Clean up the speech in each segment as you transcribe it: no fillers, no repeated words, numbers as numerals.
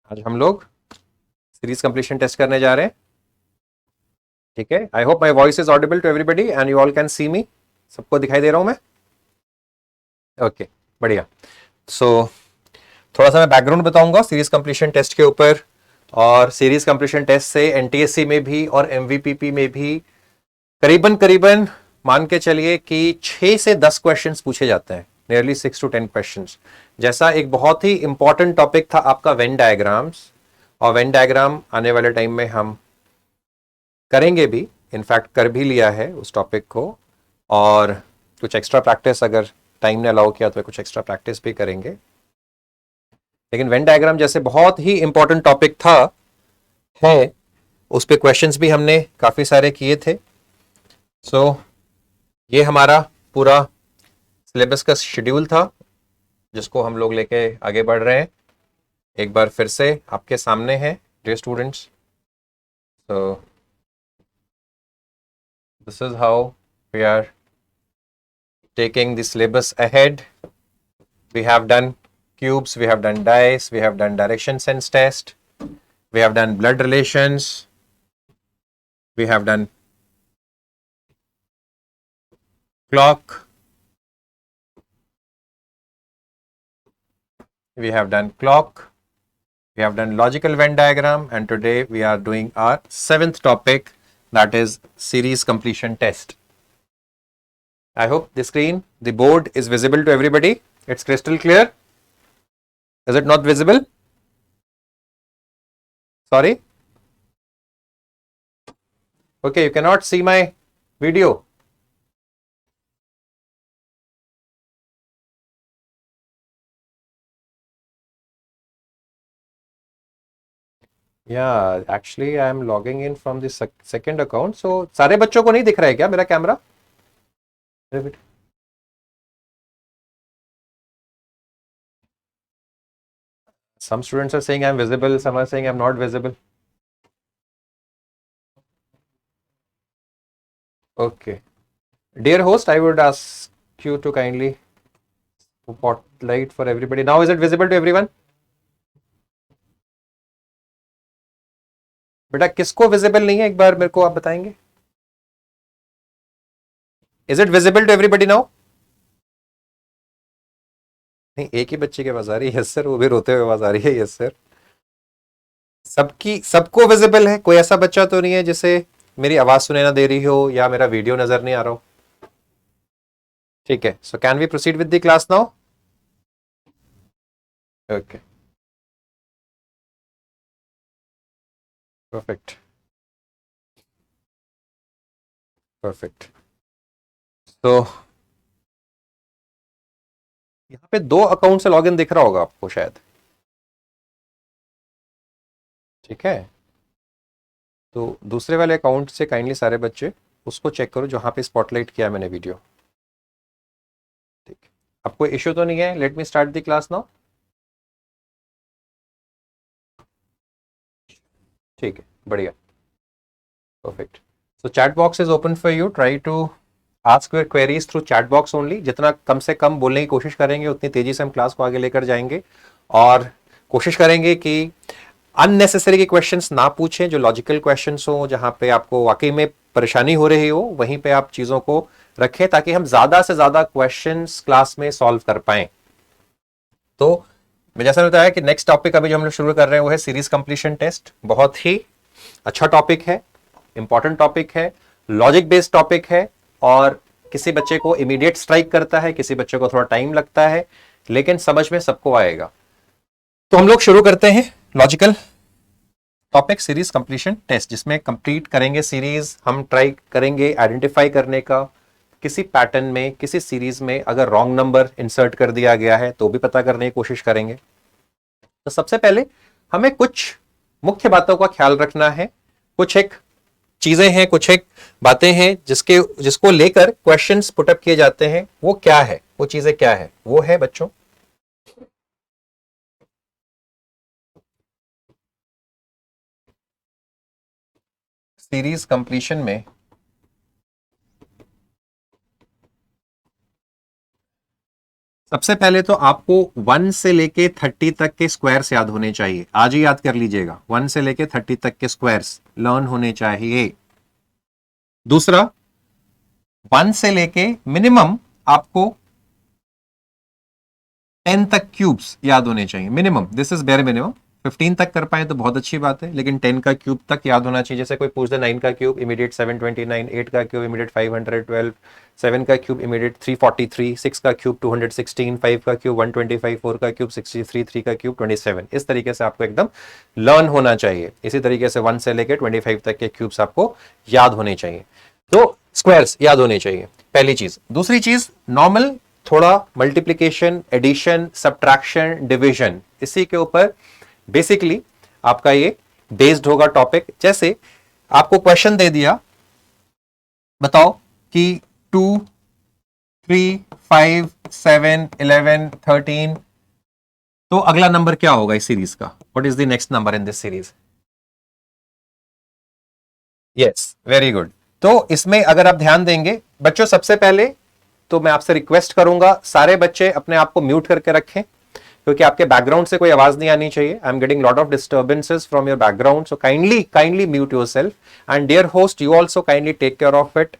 आज हम लोग सीरीज कंप्लीशन टेस्ट करने जा रहे हैं। ठीक है, I hope my voice is audible to everybody and you all can see me. सबको दिखाई दे रहा हूं मैं? ओके, बढ़िया। सो थोड़ा सा मैं बैकग्राउंड बताऊंगा सीरीज कंप्लीशन टेस्ट के ऊपर, और सीरीज कंप्लीशन टेस्ट से एनटीएससी में भी और एमवीपीपी में भी करीबन करीबन मान के चलिए कि 6 से 10 क्वेश्चंस पूछे जाते हैं, नियरली 6 to 10 क्वेश्चंस। जैसा एक बहुत ही इंपॉर्टेंट टॉपिक था आपका वेन डायग्राम्स, और वेन डायग्राम आने वाले टाइम में हम करेंगे भी, इनफैक्ट कर भी लिया है उस टॉपिक को, और कुछ एक्स्ट्रा प्रैक्टिस अगर टाइम ने अलाउ किया तो कुछ एक्स्ट्रा प्रैक्टिस भी करेंगे। लेकिन वेन डायग्राम जैसे बहुत ही इंपॉर्टेंट टॉपिक था है, उस पे क्वेश्चंस भी हमने काफी सारे किए थे। सो ये हमारा पूरा सिलेबस का शेड्यूल था जिसको हम लोग लेके आगे बढ़ रहे हैं। एक बार फिर से आपके सामने है dear students. So this is how we are taking the syllabus ahead. We have done cubes, we have done dice, we have done direction sense test, we have done blood relations, we have done clock, we have done clock, we have done logical Venn diagram, and today we are doing our 7th topic, that is series completion test. I hope the screen, the board is visible to everybody. It's crystal clear. Is it not visible? Sorry? Okay, you cannot see my video. या actually I am logging in from this second account. So सारे बच्चों को नहीं दिख रहा है क्या मेरा camera? Some students are saying I'm visible, some are saying I'm not visible. Okay. Dear host, I would ask you to kindly spotlight for everybody. Now is it visible to everyone? बेटा किसको visible नहीं है एक बार मेरे को आप बताएंगे? Is it visible to everybody now? नहीं, एक ही बच्चे की आवाज आ रही है। यस सर, वो भी रोते हुए आवाज आ रही है। यस सर, सबकी सबको विजिबल है। कोई ऐसा बच्चा तो नहीं है जिसे मेरी आवाज सुने ना दे रही हो या मेरा वीडियो नजर नहीं आ रहा हो? ठीक है, so can we proceed with the class now? Okay, perfect perfect. तो यहाँ पे 2 अकाउंट से लॉगिन दिख रहा होगा आपको शायद। ठीक है, तो दूसरे वाले अकाउंट से काइंडली सारे बच्चे उसको चेक करो जहां पे स्पॉटलाइट किया मैंने वीडियो। ठीक, अब कोई इश्यू तो नहीं है? Let me start the class now. ठीक है, बढ़िया, perfect. So chat box is open for you. Try to ask your queries through chat box only. जितना कम से कम बोलने की कोशिश करेंगे उतनी तेजी से हम क्लास को आगे लेकर जाएंगे, और कोशिश करेंगे कि अननेसेसरी के क्वेश्चंस ना पूछें। जो लॉजिकल क्वेश्चंस हो, जहां पे आपको वाकई में परेशानी हो रही हो, वहीं पे आप चीजों को रखें ताकि हम ज्यादा से ज्यादा क्वेश्चंस क्लास में सॉल्व कर पाए। तो मैं जैसा बताया कि नेक्स्ट टॉपिक अभी जो हम लोग शुरू कर रहे हैं वो है सीरीज कंप्लीशन टेस्ट। बहुत ही अच्छा टॉपिक है, इंपॉर्टेंट टॉपिक है, लॉजिक बेस्ड टॉपिक है, और किसी बच्चे को इमीडिएट स्ट्राइक करता है, किसी बच्चे को थोड़ा टाइम लगता है, लेकिन समझ में सबको आएगा। तो हम लोग शुरू करते हैं logical topic series completion test, जिसमें कंप्लीट करेंगे सीरीज। हम ट्राई करेंगे आइडेंटिफाई करने का किसी पैटर्न में, किसी सीरीज में अगर रॉन्ग नंबर इंसर्ट कर दिया गया है तो भी पता करने की कोशिश करेंगे। तो सबसे पहले हमें कुछ मुख्य बातों का ख्याल रखना है। कुछ एक चीजें हैं, कुछ एक बातें हैं जिसको लेकर क्वेश्चंस पुटअप किए जाते हैं। वो क्या है, वो चीजें क्या है? वो है बच्चों, सीरीज कंप्लीशन में सबसे पहले तो आपको 1 से लेके 30 तक के स्क्वायर्स याद होने चाहिए, आज ही याद कर लीजिएगा, 1 से लेके 30 तक के स्क्वायर्स लर्न होने चाहिए। दूसरा, 1 से लेके मिनिमम आपको 10 तक क्यूब्स याद होने चाहिए, minimum, this is bare minimum. 15 तक कर पाए तो बहुत अच्छी बात है, लेकिन 10 का क्यूब तक याद होना चाहिए। जैसे कोई पूछ दे 9 का क्यूब इमीडिएट 729, 8 का क्यूब इमीडिएट 512, 7 का क्यूब इमीडिएट 343, 6 का क्यूब 216, 5 का क्यूब 125, 4 का क्यूब 63, 3 का क्यूब 27। इस तरीके से आपको एकदम लर्न होना चाहिए। इसी तरीके से 1 से लेकर 25 तक के क्यूब्स आपको याद होने चाहिए। तो स्क्वायर्स याद होने चाहिए, पहली चीज। दूसरी चीज, नॉर्मल थोड़ा मल्टीप्लिकेशन, एडिशन, सब्ट्रैक्शन, डिवीजन, इसी के ऊपर बेसिकली आपका ये बेस्ड होगा टॉपिक। जैसे आपको क्वेश्चन दे दिया, बताओ कि 2, 3, 5, 7, 11, 13, तो अगला नंबर क्या होगा इस सीरीज का? What is the next number in this series? Yes, very good. तो इसमें अगर आप ध्यान देंगे बच्चों, सबसे पहले तो मैं आपसे रिक्वेस्ट करूंगा सारे बच्चे अपने आप को म्यूट करके रखें, क्योंकि आपके बैकग्राउंड से कोई आवाज नहीं आनी चाहिए। I am getting lot of disturbances from your background, so kindly mute yourself. And dear host, you also kindly take care of it.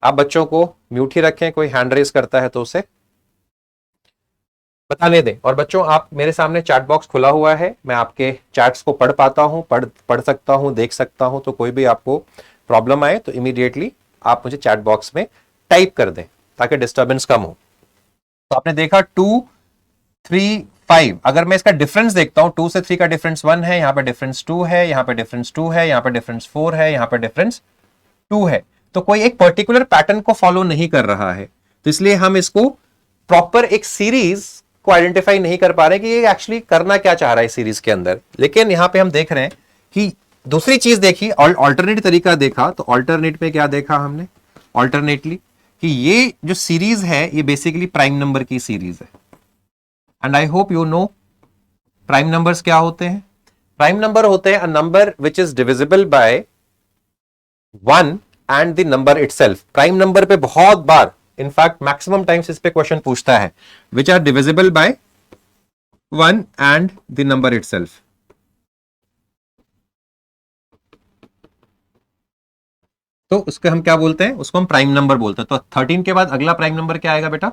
आप बच्चों को म्यूट ही रखें, कोई हैंड रेज करता है तो उसे बताने दें। और बच्चों, आप मेरे सामने चैट बॉक्स खुला हुआ है, मैं आपके चैट्स को पढ़ पाता हूं, पढ़ सकता हूं, देख सकता हूं। तो कोई भी आपको प्रॉब्लम आए तो इमीडिएटली आप मुझे चैट बॉक्स में टाइप कर दें ताकि डिस्टर्बेंस कम हो। तो आपने देखा 2, 3, 5, अगर मैं इसका डिफरेंस देखता हूं, 2 से 3 का डिफरेंस 1 है, यहां पे डिफरेंस 2 है, यहां पे डिफरेंस 2 है, यहां पे डिफरेंस 4 है, यहां पे डिफरेंस 2 है। तो कोई एक पर्टिकुलर पैटर्न को फॉलो नहीं कर रहा है, तो इसलिए हम इसको प्रॉपर एक सीरीज को आइडेंटिफाई नहीं कर पा रहे कि ये एक्चुअली करना क्या चाह रहा है सीरीज के अंदर। लेकिन यहां पे हम देख रहे हैं कि दूसरी चीज देखी, ऑल्टरनेट तरीका देखा। तो ऑल्टरनेट में क्या देखा हमने? ऑल्टरनेटली कि ये जो सीरीज है ये बेसिकली प्राइम नंबर की सीरीज है। And I hope you know prime numbers क्या होते हैं। प्राइम नंबर होते हैं a number which is divisible by 1 and the number itself. Prime number पे बहुत बार, इनफैक्ट मैक्सिमम टाइम्स इस पे क्वेश्चन पूछता है, which are divisible by 1 and the number itself. तो उसको हम क्या बोलते हैं? उसको हम प्राइम नंबर बोलते हैं। तो 13 के बाद अगला प्राइम नंबर क्या आएगा बेटा?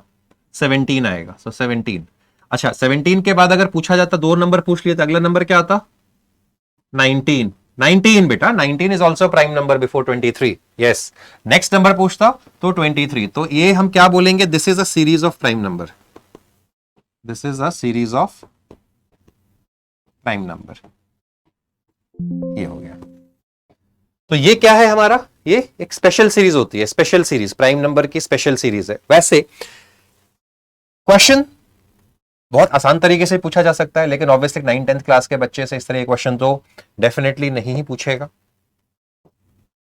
17 आएगा। सो 17। अच्छा, 17 के बाद अगर पूछा जाता, दो नंबर पूछ लिए तो अगला नंबर क्या आता? 19। 19 बेटा, 19 is also prime number before 23। Yes, next number पूछता तो 23। तो ये हम क्या बोलेंगे? This is a series of prime number. This is a series of prime number. ये हो गया। तो ये क्या है हमारा? ये एक स्पेशल सीरीज होती है, स्पेशल सीरीज, प्राइम नंबर की स्पेशल सीरीज है। वैसे क्वेश्चन बहुत आसान तरीके से पूछा जा सकता है, लेकिन ऑब्वियसली 9th-10th क्लास के बच्चे से इस तरह के क्वेश्चन तो डेफिनेटली नहीं ही पूछेगा।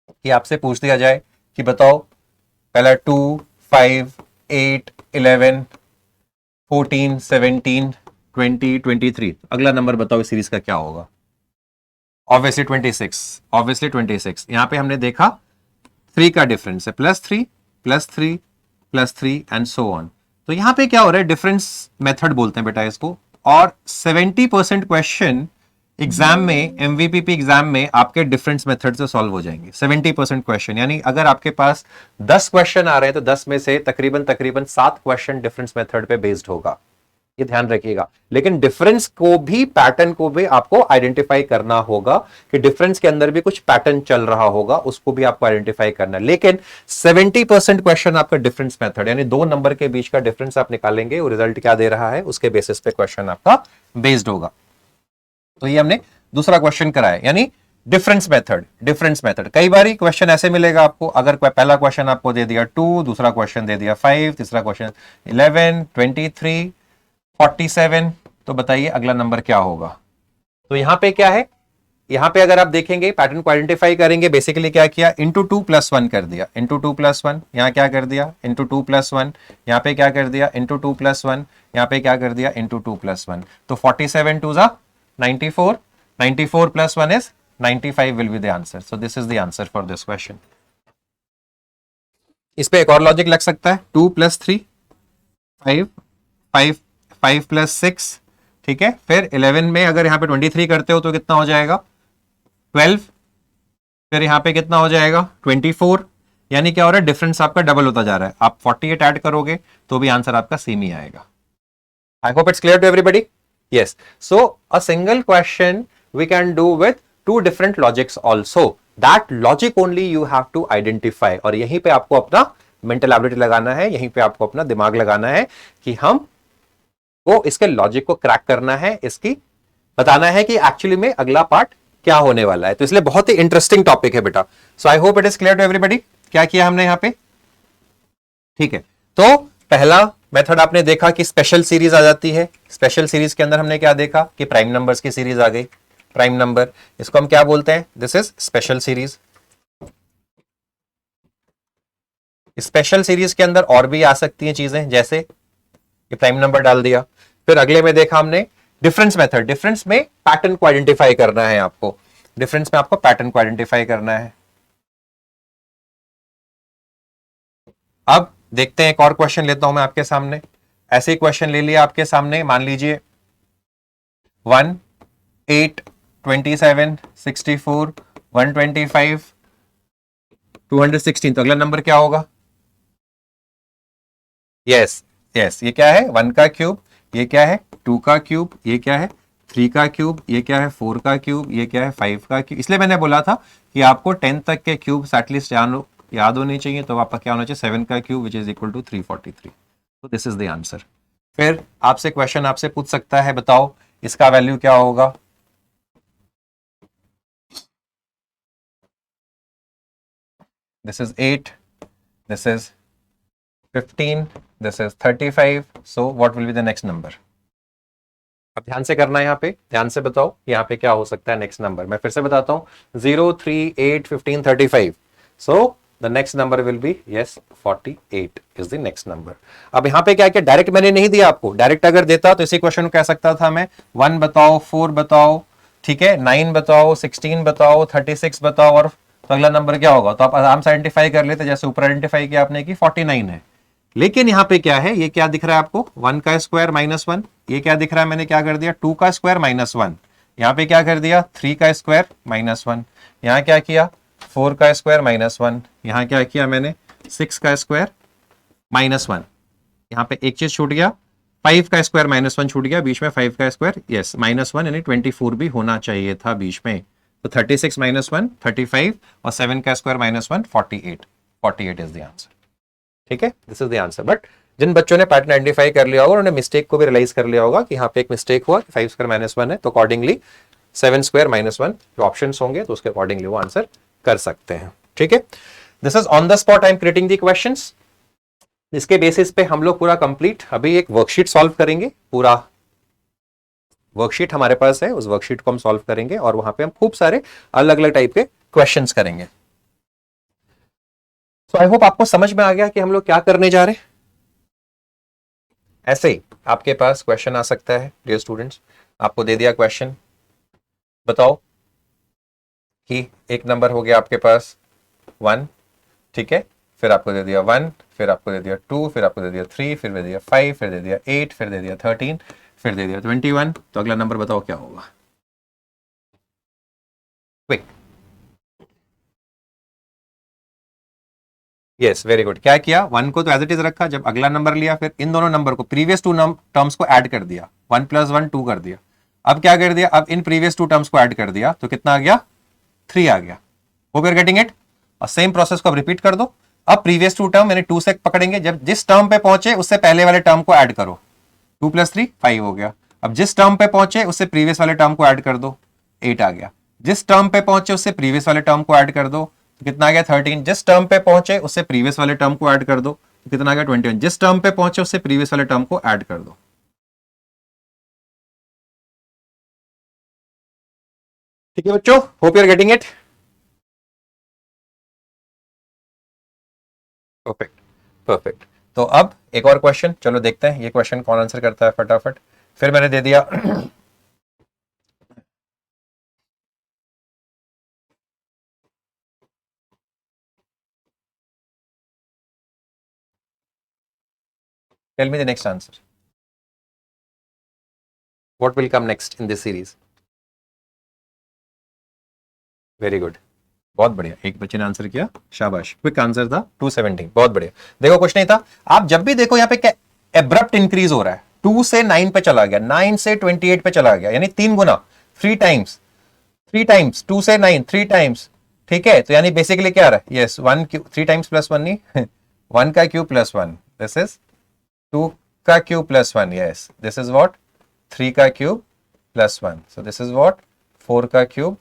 कि आपसे पूछ दिया जाए कि बताओ पहला 2, 5, 8, 11, 14, 17, 20, 23, अगला नंबर बताओ इस सीरीज का क्या होगा? ऑब्वियसली 26। ऑब्वियसली 26। यहां पे हमने देखा 3 का डिफरेंस है, +3, +3, +3 एंड सो ऑन। तो यहां पे क्या हो रहा है? डिफरेंस मेथड बोलते हैं बेटा इसको। और 70% क्वेश्चन एग्जाम में, एमवीपीपी एग्जाम में आपके डिफरेंस मेथड से सॉल्व हो जाएंगे। 70% क्वेश्चन, यानी अगर आपके पास 10 क्वेश्चन आ रहे हैं तो 10 में से तकरीबन 7 क्वेश्चन डिफरेंस मेथड पे बेस्ड होगा। ये ध्यान रखिएगा। लेकिन डिफरेंस को भी, पैटर्न को भी आपको आइडेंटिफाई करना होगा कि डिफरेंस के अंदर भी कुछ पैटर्न चल रहा होगा, उसको भी आपको आइडेंटिफाई करना है। लेकिन 70% क्वेश्चन आपका डिफरेंस मेथड, यानी दो नंबर के बीच का डिफरेंस आप निकालेंगे, वो रिजल्ट क्या दे रहा है उसके बेसिस पे क्वेश्चन आपका बेस्ड होगा। तो ये हमने दूसरा क्वेश्चन कराया, यानी डिफरेंस मेथड। डिफरेंस मेथड कई बार क्वेश्चन ऐसे मिलेगा आपको, अगर पहला क्वेश्चन आपको दे दिया 2, दूसरा क्वेश्चन दे दिया 5, तीसरा क्वेश्चन 11, 23, 47, तो बताइए अगला नंबर क्या होगा? तो यहां पे क्या है? यहां पे अगर आप देखेंगे, पैटर्न को आइडेंटिफाई करेंगे, बेसिकली क्या किया? इंटू 2+1 कर दिया, इंटू 2+1। यहां क्या कर दिया? इंटू 2+1। यहां पे क्या कर दिया? इंटू 2+1। यहां पे क्या कर दिया? इंटू 2+1। तो 47 2 जा 94, 94 + 1 is 95 will be the answer. So this is the answer for this question. इस पे एक और लॉजिक लग सकता है, 2 + 3 5 5 5 प्लस 6, ठीक है। फिर 11 में अगर यहाँ पे 23 करते हो तो कितना हो जाएगा 12, फिर यहाँ पे कितना हो जाएगा 24, यानी क्या हो रहा है डिफरेंस आपका डबल होता जा रहा है। आप 48 ऐड करोगे तो भी आंसर आपका सेम ही आएगा। I hope it's clear to everybody. Yes. So a single question we can do with two different logics also. That logic only you have to identify. और यहीं पे आपको अपना mental ability लगाना है, यहीं पे आपको अपना दिमाग लगाना है कि हम को इसके लॉजिक को क्रैक करना है, इसकी बताना है कि एक्चुअली में अगला पार्ट क्या होने वाला है। तो इसलिए बहुत ही इंटरेस्टिंग टॉपिक है बेटा। So I hope it is clear to everybody. क्या किया हमने यहाँ पे, ठीक है। तो पहला मेथड आपने देखा कि स्पेशल सीरीज आ जाती है। स्पेशल सीरीज के अंदर हमने क्या देखा कि प्राइम नंबर्स की सीरीज आ गई। प्राइम नंबर, इसको हम क्या बोलते हैं, this is special series. Special series के अंदर और भी आ सकती हैं चीजें, जैसे कि प्राइम नंबर डाल दिया। फिर अगले में देखा हमने डिफरेंस मेथड। डिफरेंस में पैटर्न को आइडेंटिफाई करना है आपको। डिफरेंस में आपको पैटर्न को आइडेंटिफाई करना है। अब देखते हैं, एक और क्वेश्चन लेता हूं मैं आपके सामने। ऐसे ही क्वेश्चन ले लिया आपके सामने, मान लीजिए 1 8 27 64 125 216, तो अगला नंबर क्या होगा। यस यस, ये क्या है 1 का क्यूब, ये क्या है 2 का क्यूब, ये क्या है 3 का क्यूब, ये क्या है 4 का क्यूब, ये क्या है 5 का क्यूब। इसलिए मैंने बोला था कि आपको 10 तक के क्यूब्स एटलीस्ट याद होनी चाहिए। तो आपका क्या होना चाहिए 7 का cube which is equal to 343। तो दिस इज द आंसर। फिर आपसे क्वेश्चन आपसे पूछ सकता है, बताओ इसका वैल्यू क्या होगा। This is 8, this is 15, this is 35, so what will be the next number. अब ध्यान से करना है, यहाँ पे ध्यान से बताओ यहाँ पे क्या हो सकता है नेक्स्ट नंबर। मैं फिर से बताता हूँ 0 3 8 15 35, so the next number will be yes 48 is the next number. अब यहाँ पे क्या क्या डायरेक्ट मैंने नहीं दिया आपको। डायरेक्ट अगर देता तो इसी क्वेश्चन को कह सकता था मैं 1 बताओ 4 बताओ, ठीक है 9 बताओ 16 बताओ 36 बताओ, और तो अगला नंबर क्या होगा। तो आप आराम से आइडेंटिफाई कर लेते, जैसे ऊपर आइडेंटिफाई किया आपने कि 49 है। लेकिन यहां पे क्या है, ये क्या दिख रहा है आपको 1 का स्क्वायर माइनस 1, ये क्या दिख रहा है मैंने क्या कर दिया 2 का स्क्वायर माइनस 1, यहाँ पे क्या कर दिया 3 का स्क्वायर माइनस 1, यहाँ क्या किया 4 का स्क्वायर माइनस 1, यहाँ क्या किया मैंने 6 का स्क्वायर माइनस 1, यहाँ पे एक चीज छूट गया 5 का स्क्वायर माइनस 1 छूट गया बीच में, 5 का स्क्वायर यस माइनस 1 यानी 24 भी होना चाहिए था बीच में। तो 36 माइनस 1 35 और 7 का square minus 1 48, 48 is the answer. ठीक है, this is the answer. But जिन बच्चों ने पैटर्न आइडेंटिफाई कर लिया होगा उन्होंने मिस्टेक को भी रियलाइज कर लिया होगा कि यहाँ पे एक मिस्टेक हुआ, 5 स्क्वायर माइनस 1 है, तो अकॉर्डिंगली 7 स्क्वायर माइनस 1 जो ऑप्शंस होंगे तो उसके अकॉर्डिंगली वो आंसर कर सकते हैं। ठीक है, this is on the spot I am creating the questions. इसके बेसिस पे हम लोग पूरा कंप्लीट अभी एक वर्कशीट सॉल्व करेंगे। पूरा वर्कशीट हमारे पास है, उस वर्कशीट को हम सॉल्व करेंगे और वहां पे हम खूब सारे अलग अलग टाइप के क्वेश्चंस करेंगे। सो आई होप आपको समझ में आ गया कि हम लोग क्या करने जा रहे हैं। ऐसे ही आपके पास क्वेश्चन आ सकता है डियर स्टूडेंट्स, आपको दे दिया क्वेश्चन, बताओ कि एक नंबर हो गया आपके पास 1, ठीक है, फिर आपको दे दिया 1, फिर आपको दे दिया 2, फिर आपको दे दिया 3, फिर दे दिया 5, फिर दे दिया 8, फिर दे दिया 13, फिर दे दिया 21, तो अगला नंबर बताओ क्या होगा। Quick, yes very good. क्या किया 1 को तो एज इट इज रखा, जब अगला नंबर लिया फिर इन दोनों नंबर को प्रीवियस 2 टर्म्स को ऐड कर दिया, 1 + 1 2 कर दिया। अब क्या कर दिया, अब इन प्रीवियस 2 टर्म्स को ऐड कर दिया तो कितना आ गया 3 आ गया। Hope you are getting it. और सेम प्रोसेस को अब रिपीट कर दो। अब प्रीवियस 2 टर्म यानी 2 से पकड़ेंगे, जब जिस टर्म पे पहुंचे उससे पहले वाले टर्म को ऐड करो, 2 + 3 5 हो गया। अब जिस टर्म पे पहुंचे उससे प्रीवियस वाले टर्म को ऐड कर दो, 8 आ गया। जिस टर्म पे पहुंचे उससे प्रीवियस वाले टर्म को ऐड कर दो तो कितना आ गया 13। जिस टर्म पे पहुंचे उससे प्रीवियस वाले टर्म को ऐड कर दो तो कितना आ गया 21। जिस टर्म पे पहुंचे उससे प्रीवियस वाले टर्म को ऐड कर दो। ठीक है बच्चों, hope you are getting it. Perfect perfect. तो अब एक और क्वेश्चन, चलो देखते हैं ये क्वेश्चन कौन आंसर करता है फटाफट। फिर मैंने दे दिया tell me the next answer. What will come next in this series? Very good. बहुत बढ़िया, एक बच्चे ने आंसर किया, शाबाश, क्विक आंसर था 217, बहुत बढ़िया। देखो कुछ नहीं था, आप जब भी देखो यहाँ पे क्या एब्रप्ट इंक्रीज हो रहा है, 2 से 9 पे चला गया, 9 से 28 पे चला गया, यानी 3 गुना, 3 टाइम्स, 2 से 9 3 टाइम्स, ठीक है। तो यानी बेसिकली क्या आ रहा है, यस 1 क्यूब 3 टाइम्स प्लस 1 नहीं 1 का क्यूब प्लस 1, दिस इज 2 का cube plus 1, yes this is what 3 का cube plus 1, so this is what 4 का cube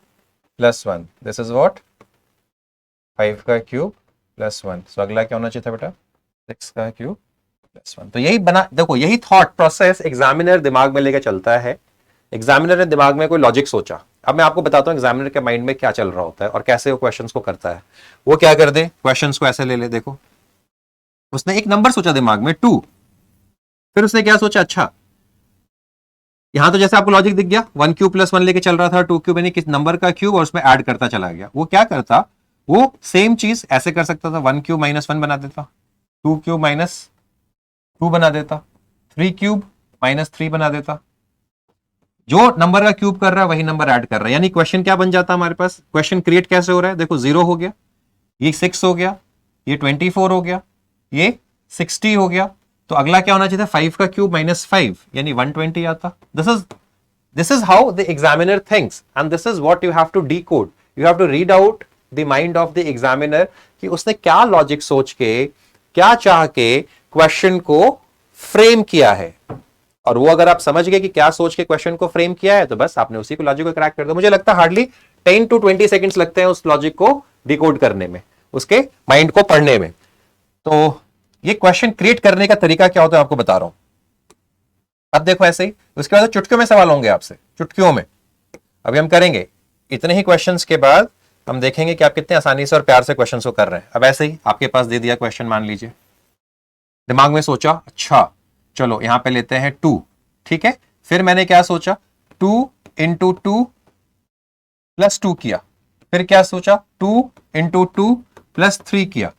plus 1, this is what 5 का क्यूब प्लस 1, सो अगला क्या होना चाहिए था बेटा 6 का क्यूब प्लस 1। तो यही बना, देखो यही थॉट प्रोसेस एग्जामिनर दिमाग में लेके चलता है। एग्जामिनर ने दिमाग में कोई लॉजिक सोचा, अब मैं आपको बताता हूं एग्जामिनर के माइंड में क्या चल रहा होता है और कैसे वो क्वेश्चंस को करता है। वो क्या कर दे, क्वेश्चंस को ऐसे ले ले, देखो उसने एक नंबर सोचा दिमाग में 2, फिर उसने क्या सोचा, अच्छा यहां तो जैसे आपको लॉजिक दिख गया, 1 क्यूब प्लस 1 लेके चल रहा था, 2 क्यूब यानी किस नंबर का क्यूब और उसमें ऐड करता चला गया। वो क्या करता, वो सेम चीज ऐसे कर सकता था, 1 क्यूब माइनस 1 बना देता, 2 क्यूब माइनस 2 बना देता, 3 क्यूब माइनस 3 बना देता। जो नंबर का क्यूब कर रहा है वही नंबर ऐड कर रहा है, यानी क्वेश्चन क्या बन जाता है हमारे पास, क्वेश्चन क्रिएट कैसे हो रहा है, देखो 0 हो गया, ये 6 हो गया, ये 24 हो गया, ये 60 हो गया, तो अगला क्या होना चाहिए था 5 का क्यूब माइनस 5 यानी 120 आता। This is how the examiner thinks and this is what you have to decode, you have to read out the mind of the examiner कि उसने क्या लॉजिक सोच के, क्या चाह के क्वेश्चन को फ्रेम किया है। और वो अगर आप समझ गए कि क्या सोच के क्वेश्चन को फ्रेम किया है तो बस आपने उसी को लॉजिक को क्रैक कर दिया। मुझे लगता है हार्डली 10 to 20 सेकंड्स लगते हैं उस लॉजिक को डिकोड करने में, उसके माइंड को पढ़ने में। तो ये क्वेश्चन क्रिएट करने का तरीका क्या होता है आपको बता रहा हूं। अब देखो ऐसे ही, उसके बाद चुटकियों में सवाल होंगे आपसे, चुटकियों में अभी हम करेंगे। इतने ही क्वेश्चंस के बाद हम देखेंगे कि आप कितने आसानी से और प्यार से क्वेश्चंस को कर रहे हैं। अब ऐसे ही आपके पास दे दिया क्वेश्चन, मान लीजिए दिमाग में सोचा, अच्छा चलो यहां पे लेते हैं 2, ठीक है। फिर मैंने क्या सोचा 2 इंटू 2 प्लस 2 किया, फिर क्या सोचा 2 इंटू 2 प्लस 3 किया,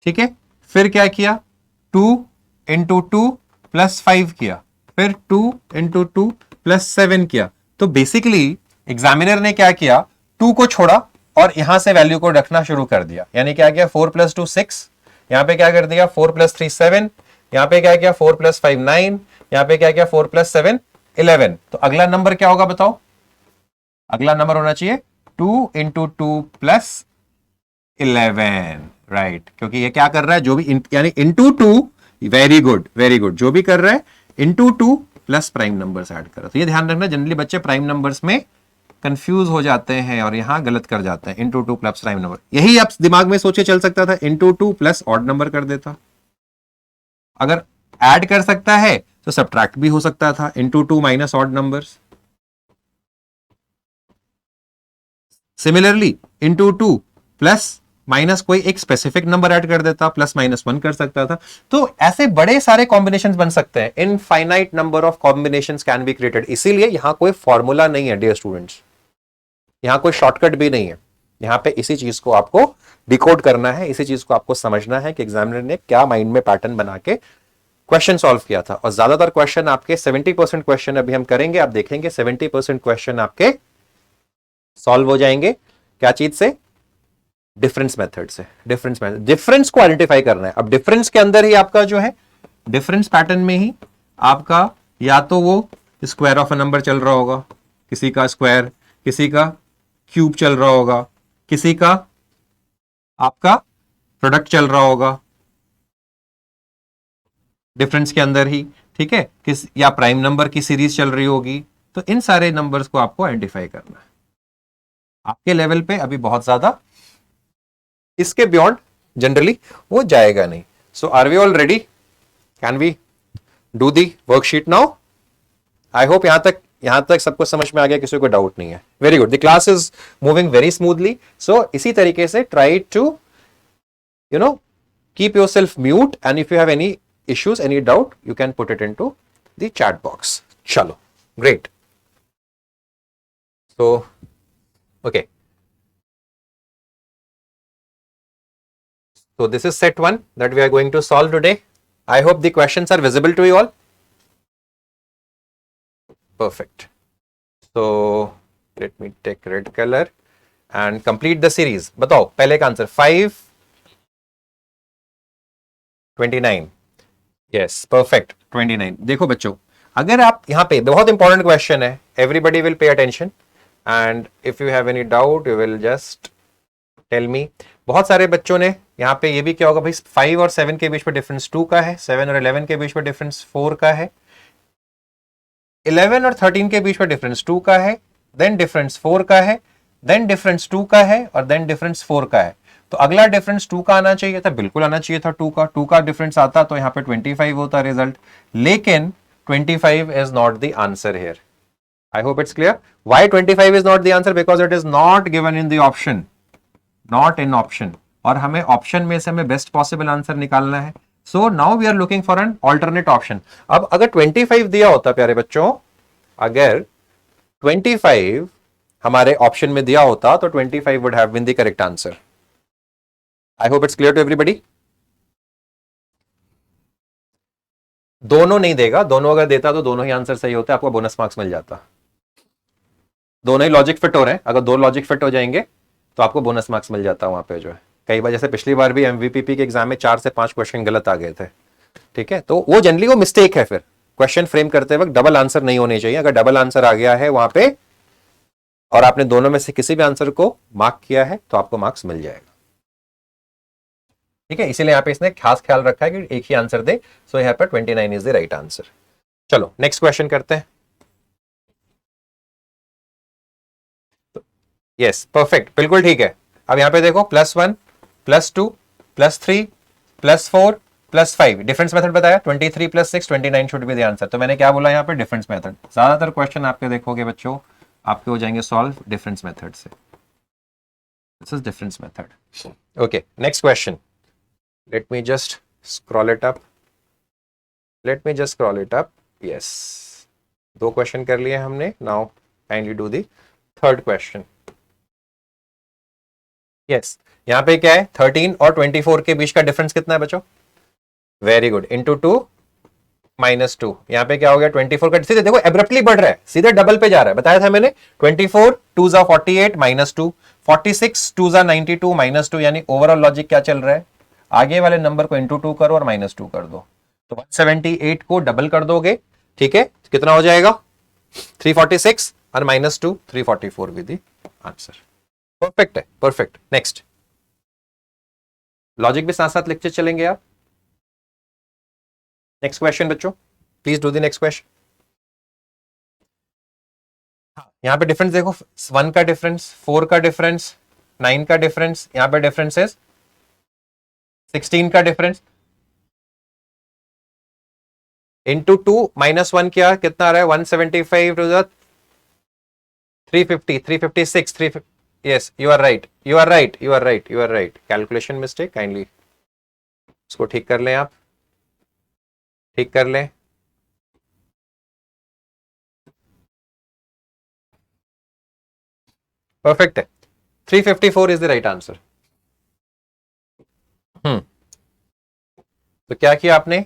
ठीक है। फिर क्या किया 2 इंटू 2 प्लस 5 किया, फिर 2 इंटू 2 प्लस 7 किया। तो बेसिकली एग्जामिनर ने क्या किया, 2 को छोड़ा और यहां से वैल्यू को रखना शुरू कर दिया, यानी क्या किया 4 प्लस 2 6, यहां पे क्या कर दिया 4 प्लस 3 7, यहां पे क्या किया 4 प्लस 5 9, यहां पे क्या किया 4 प्लस 7 11। तो अगला नंबर क्या होगा बताओ, अगला नंबर होना चाहिए 2 इंटू 2 प्लस 11, राइट। क्योंकि ये क्या कर रहा है, जो भी यानी into 2, very good very good, जो भी कर रहा है into 2 plus prime numbers add कर रहा है। तो ये ध्यान रखना, जनरली बच्चे प्राइम नंबर्स में कंफ्यूज हो जाते हैं और यहां गलत कर जाते हैं, इंटू 2 प्लस प्राइम नंबर। यही आप दिमाग में सोचे चल सकता था, इंटू 2 प्लस ऑड नंबर कर देता। अगर ऐड कर सकता है तो सब्ट्रैक्ट भी हो सकता था, into 2 minus odd numbers. Similarly into 2 plus minus कोई एक स्पेसिफिक नंबर ऐड कर देता, प्लस माइनस 1 कर सकता था। तो ऐसे बड़े सारे कॉम्बिनेशंस बन सकते हैं, infinite number of combinations can be created. इसीलिए यहां कोई फॉर्मूला नहीं है डियर स्टूडेंट्स, यहां कोई शॉर्टकट भी नहीं है। यहां पे इसी चीज को आपको डिकोड करना है, इसी चीज को आपको समझना है कि एग्जामिनर ने क्या माइंड में पैटर्न बना के क्वेश्चन सॉल्व किया था। और ज्यादातर क्वेश्चन आपके 70% क्वेश्चन अभी हम करेंगे, आप देखेंगे 70% क्वेश्चन आपके सॉल्व हो जाएंगे। क्या चीज से, डिफरेंस मेथड से। डिफरेंस मेथड, डिफरेंस को आइडेंटिफाई करना है। अब डिफरेंस के अंदर ही आपका जो है, डिफरेंस पैटर्न में ही आपका या तो वो स्क्वायर ऑफ अ नंबर चल रहा होगा, किसी का स्क्वायर, किसी का क्यूब चल रहा होगा, किसी का आपका प्रोडक्ट चल रहा होगा डिफरेंस के अंदर ही, ठीक है, किस या प्राइम नंबर की सीरीज चल रही होगी। तो इन सारे नंबर्स को आपको आइडेंटिफाई करना है। आपके लेवल पे अभी बहुत ज्यादा इसके बियॉन्ड जनरली वो जाएगा नहीं। So are we all ready, can we do the worksheet now. I hope यहां तक सबको समझ में आ गया, किसी को डाउट नहीं है। Very good, the class is moving very smoothly. So इसी तरीके से try to keep yourself mute, and if you have any issues, any doubt, you can put it into the chat box. Chalo, great. So okay, so this is set 1 that we are going to solve today. I hope the questions are visible to you all. perfect. So let me take red color and complete the series. बताओ पहले का answer 529. Yes perfect 29. देखो बच्चों, अगर आप यहाँ पे, बहुत इंपॉर्टेंट क्वेश्चन है, everybody will pay attention and if you have any doubt you will just tell me. बहुत सारे बच्चों ने यहाँ पे ये भी क्या होगा भाई, 5 और 7 के बीच में डिफरेंस 2 का है, 7 और 11 के बीच में डिफरेंस 4 का है, 11 और 13 के बीच में डिफरेंस 2 का है, देन डिफरेंस 4 का है, देन डिफरेंस 2 का है और देन डिफरेंस 4 का है. तो अगला डिफरेंस 2 का आना चाहिए था, बिल्कुल आना चाहिए था 2 का डिफरेंस आता तो यहाँ पे 25 होता रिजल्ट, लेकिन 25 is not the answer here. I hope it's clear. Why 25 is not the answer? Because it is not given in the option, not in option, और हमें ऑप्शन में से हमें बेस्ट पॉसिबल आंसर निकालना है. So now we are looking for an alternate option. अब अगर 25 दिया होता प्यारे बच्चों, अगर 25 हमारे ऑप्शन में दिया होता तो 25 would have been the correct answer. I hope it's clear to everybody. दोनों नहीं देगा, दोनों अगर देता तो दोनों ही आंसर सही होते, आपको बोनस मार्क्स मिल जाता. दोनों ही लॉजिक फिट हो रहे हैं, अगर दो लॉजिक फिट हो जाएंगे तो आपको बोनस मार्क्स मिल जाता वहां पे जो है. कई बार जैसे पिछली बार भी एमवीपीपी के एग्जाम में 4 से 5 क्वेश्चन गलत आ गए थे. ठीक है, तो वो जनरली वो मिस्टेक है. फिर क्वेश्चन फ्रेम करते वक्त डबल आंसर नहीं होने चाहिए. अगर डबल आंसर आ गया है वहां पे और आपने दोनों में से किसी भी आंसर को मार्क किया है तो आपको मार्क्स मिल जाएगा. ठीक है, इसीलिए यहाँ पे इसने खास ख्याल रखा है कि एक ही आंसर दे. सो यहाँ पर 29 इज द राइट आंसर. चलो नेक्स्ट क्वेश्चन करते हैं. यस परफेक्ट, बिल्कुल ठीक है. अब यहाँ पे देखो +1 +2 +3 +4 +5 डिफरेंस मेथड बताया. 23 + 6 29 शुड बी द आंसर. तो मैंने क्या बोला यहाँ पे, डिफरेंस मेथड. ज्यादातर क्वेश्चन आपके देखोगे बच्चों आपके हो जाएंगे सॉल्व डिफरेंस मेथड से. This is difference method. Okay next question. Let me just scroll it up. Yes, 2 question कर लिए हमने. Now kindly do the third question. Yes, यहाँ पे क्या है, 13 और 24 के बीच का डिफरेंस कितना है बच्चों? Very good, into 2 -2. यहाँ पे क्या हो गया, 24 का सीधे देखो एब्रप्टली बढ़ रहा है, सीधे डबल पे जा रहा है. बताया था मैंने 24 2 ज़ा 48 -2, 46 2 ज़ा 92 -2. यानी ओवरऑल लॉजिक क्या चल रहा है, आगे वाले नंबर को इंटू 2 करो और -2 कर दो. तो 178 को डबल कर दोगे. ठीक है, कितना हो जाएगा 346 और -2 344 विद द आंसर. परफेक्ट है, परफेक्ट. नेक्स्ट लॉजिक भी साथ साथ लिखते चलेंगे आप. नेक्स्ट क्वेश्चन बच्चों, please do the next question. यहां पे डिफरेंस देखो, 1 का डिफरेंस, 4 का डिफरेंस, 9 का डिफरेंस, यहां पे डिफरेंसेस 16 का डिफरेंस इंटू 2 -1 क्या कितना आ रहा है, 175 to the 350 356 350. Yes, you are right. Calculation mistake, kindly इसको ठीक कर लें आप, ठीक कर लें. परफेक्ट है, 354 इज द राइट आंसर. तो क्या किया आपने,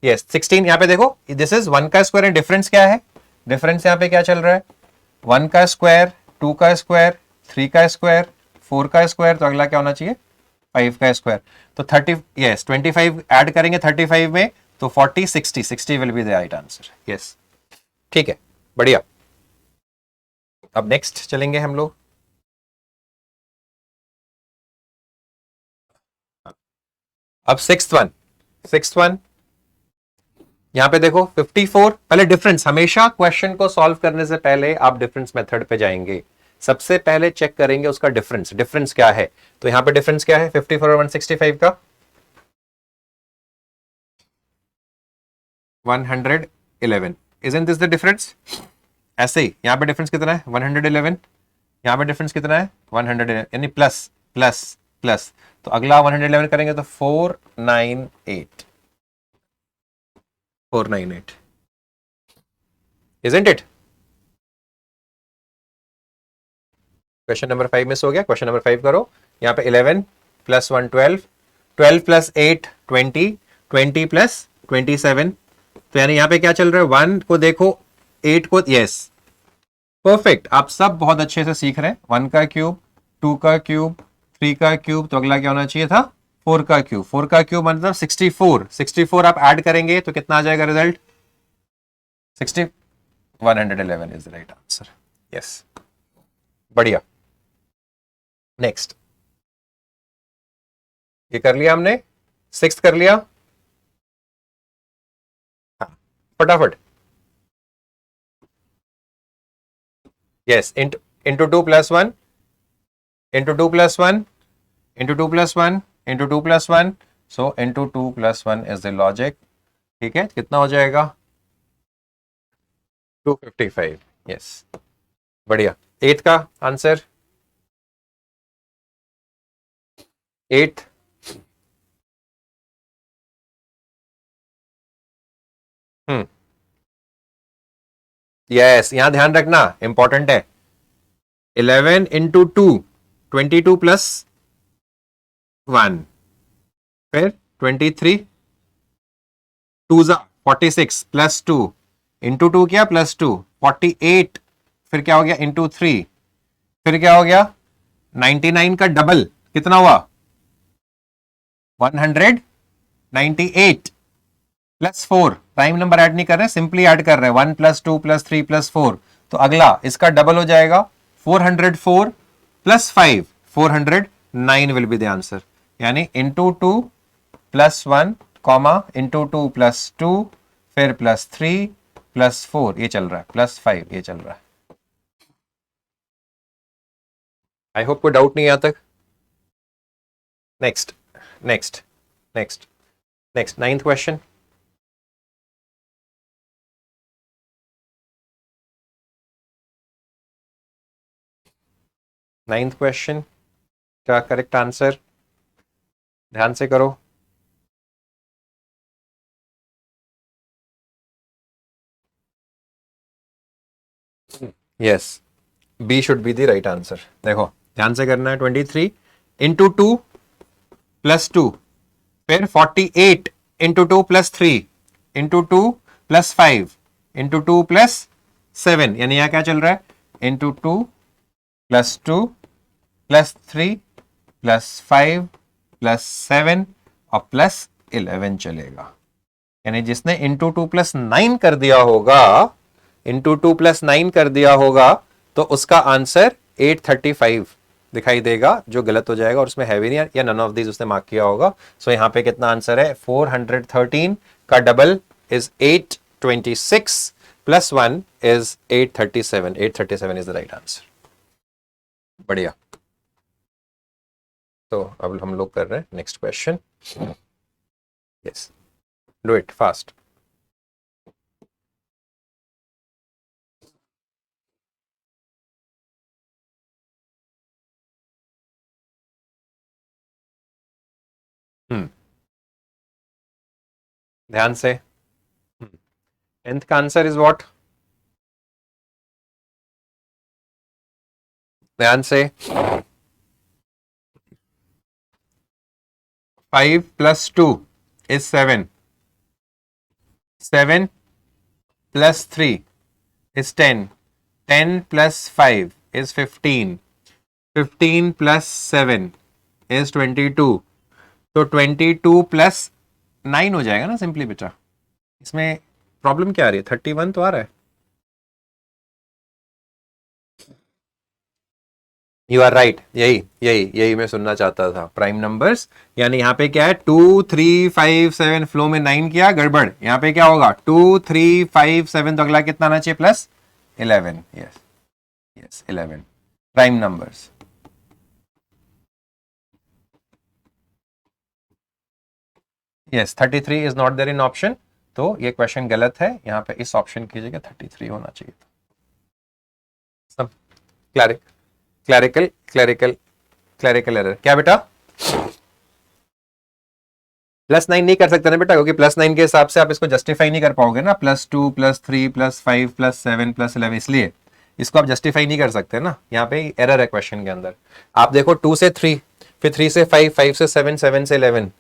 यस 16. यहाँ पे देखो दिस इज 1 का स्क्वायर एंड डिफरेंस क्या है, डिफरेंस यहाँ पे क्या चल रहा है, 1 का स्क्वायर, 2 का स्क्वायर, 3 का स्क्वायर, 4 का स्क्वायर. तो अगला क्या होना चाहिए, 5 का स्क्वायर. तो 30, यस 25 ऐड करेंगे 35 में तो 40 60 will be the right answer. Yes ठीक है, बढ़िया. अब नेक्स्ट चलेंगे हम लोग. अब सिक्स्थ वन यहां पे देखो 54. पहले डिफरेंस, हमेशा क्वेश्चन को सॉल्व करने से पहले आप डिफरेंस मेथड पे जाएंगे. सबसे पहले चेक करेंगे उसका डिफरेंस क्या है. तो यहां पे डिफरेंस क्या है 54 और 165 का, 111. Isn't this the difference? ऐसे ही यहां पे डिफरेंस कितना है 111, यहां पे डिफरेंस कितना है 111, यानी प्लस प्लस प्लस. तो अगला 111 करेंगे तो 498. Isn't it? Question number 5 miss हो गया. क्वेश्चन नंबर 5 करो. यहाँ पे 11 + 1 12, 12 + 8 20, 20 + 27. तो यानी यहाँ पे क्या चल रहा है, 1 को देखो 8 को, यस परफेक्ट, आप सब बहुत अच्छे से सीख रहे हैं। 1 का क्यूब, 2 का क्यूब, 3 का क्यूब, तो अगला क्या होना चाहिए था 4 का क्यूब। 4 का क्यूब मतलब 64, 64 आप ऐड करेंगे तो कितना आ जाएगा result 60, 111 is the right answer. Yes बढ़िया। नेक्स्ट, ये कर लिया हमने, 6 कर लिया, हाँ, फटाफट। Yes, into 2 plus 1, into 2 plus 1, into 2 plus 1, into 2 plus 1, so into 2 plus 1 is the logic. ठीक है, कितना हो जाएगा 255। यस बढ़िया। 8 का आंसर, 8, यस यहां ध्यान रखना इंपॉर्टेंट है। 11 इंटू 2, 22 प्लस 1, फिर 23, 2 जा 46 प्लस 2, इंटू 2 क्या प्लस 2, 48, फिर क्या हो गया इंटू 3, फिर क्या हो गया 99 का डबल कितना हुआ 198 प्लस 4, प्राइम नंबर ऐड नहीं कर रहे, सिंपली ऐड कर रहे हैं 1 प्लस 2 प्लस 3 प्लस 4, तो अगला इसका डबल हो जाएगा 404 plus 5, 409 will be the answer. यानी into 2 plus 1 comma into 2 plus 2, फिर प्लस 3 प्लस 4 ये चल रहा है, प्लस 5 ये चल रहा है। आई होप कोई डाउट नहीं है यहां तक। Next next next next, 9th question. Ninth question का करेक्ट आंसर ध्यान से करो। Yes, B should be the right answer. देखो ध्यान से करना है, 23 इंटू 2 प्लस 2, फिर 48 into 2 plus 3, into 2 plus 5, into 2 plus 7, यानी यहां क्या चल रहा है into 2 plus 2 plus 3 plus 5 plus 7 और प्लस 11 चलेगा। यानी जिसने इंटू 2 प्लस 9 कर दिया होगा, इंटू 2 प्लस 9 कर दिया होगा, तो उसका आंसर 835 दिखाई देगा, जो गलत हो जाएगा और उसमें है भी नहीं या नन ऑफ दीज उसने मार्क किया होगा। सो यहां पे कितना आंसर है 413 का double is 826 plus 1 is 837, 837 is the right answer. बढ़िया। तो अब हम लोग कर रहे हैं next question. Yes, do it fast. ध्यान से, 10th का आंसर इज व्हाट, ध्यान से, 5 plus 2 is 7, 7 plus 3 is 10, 10 plus 5 is 15, 15 plus 7 is 22, तो 22 प्लस 9 हो जाएगा ना सिंपली बेटा। इसमें प्रॉब्लम क्या आ रही है, 31 तो आ रहा है। यू आर राइट, यही यही यही मैं सुनना चाहता था, प्राइम नंबर्स। यानी यहाँ पे क्या है 2 3 5 7, फ्लो में 9 किया गड़बड़, यहाँ पे क्या होगा 2 3 5 7, तो अगला कितना आना चाहिए plus 11। Yes yes 11 prime numbers. Yes 33 is not there in option, तो ये क्वेश्चन गलत है, यहाँ पे इस ऑप्शन की जगह 33 होना चाहिए था। सब क्लैरिकल क्लैरिकल क्लैरिकल एरर क्या बेटा, प्लस 9 नहीं कर सकते ना बेटा, क्योंकि प्लस 9 के हिसाब से आप इसको जस्टिफाई नहीं कर पाओगे ना, plus 2 plus 3 plus 5 plus 7 plus 11, इसलिए इसको आप जस्टिफाई नहीं कर सकते ना, यहाँ पे एरर है क्वेश्चन के अंदर। आप देखो 2 से 3, फिर 3 से 5, 5 से 7, 7 से 11,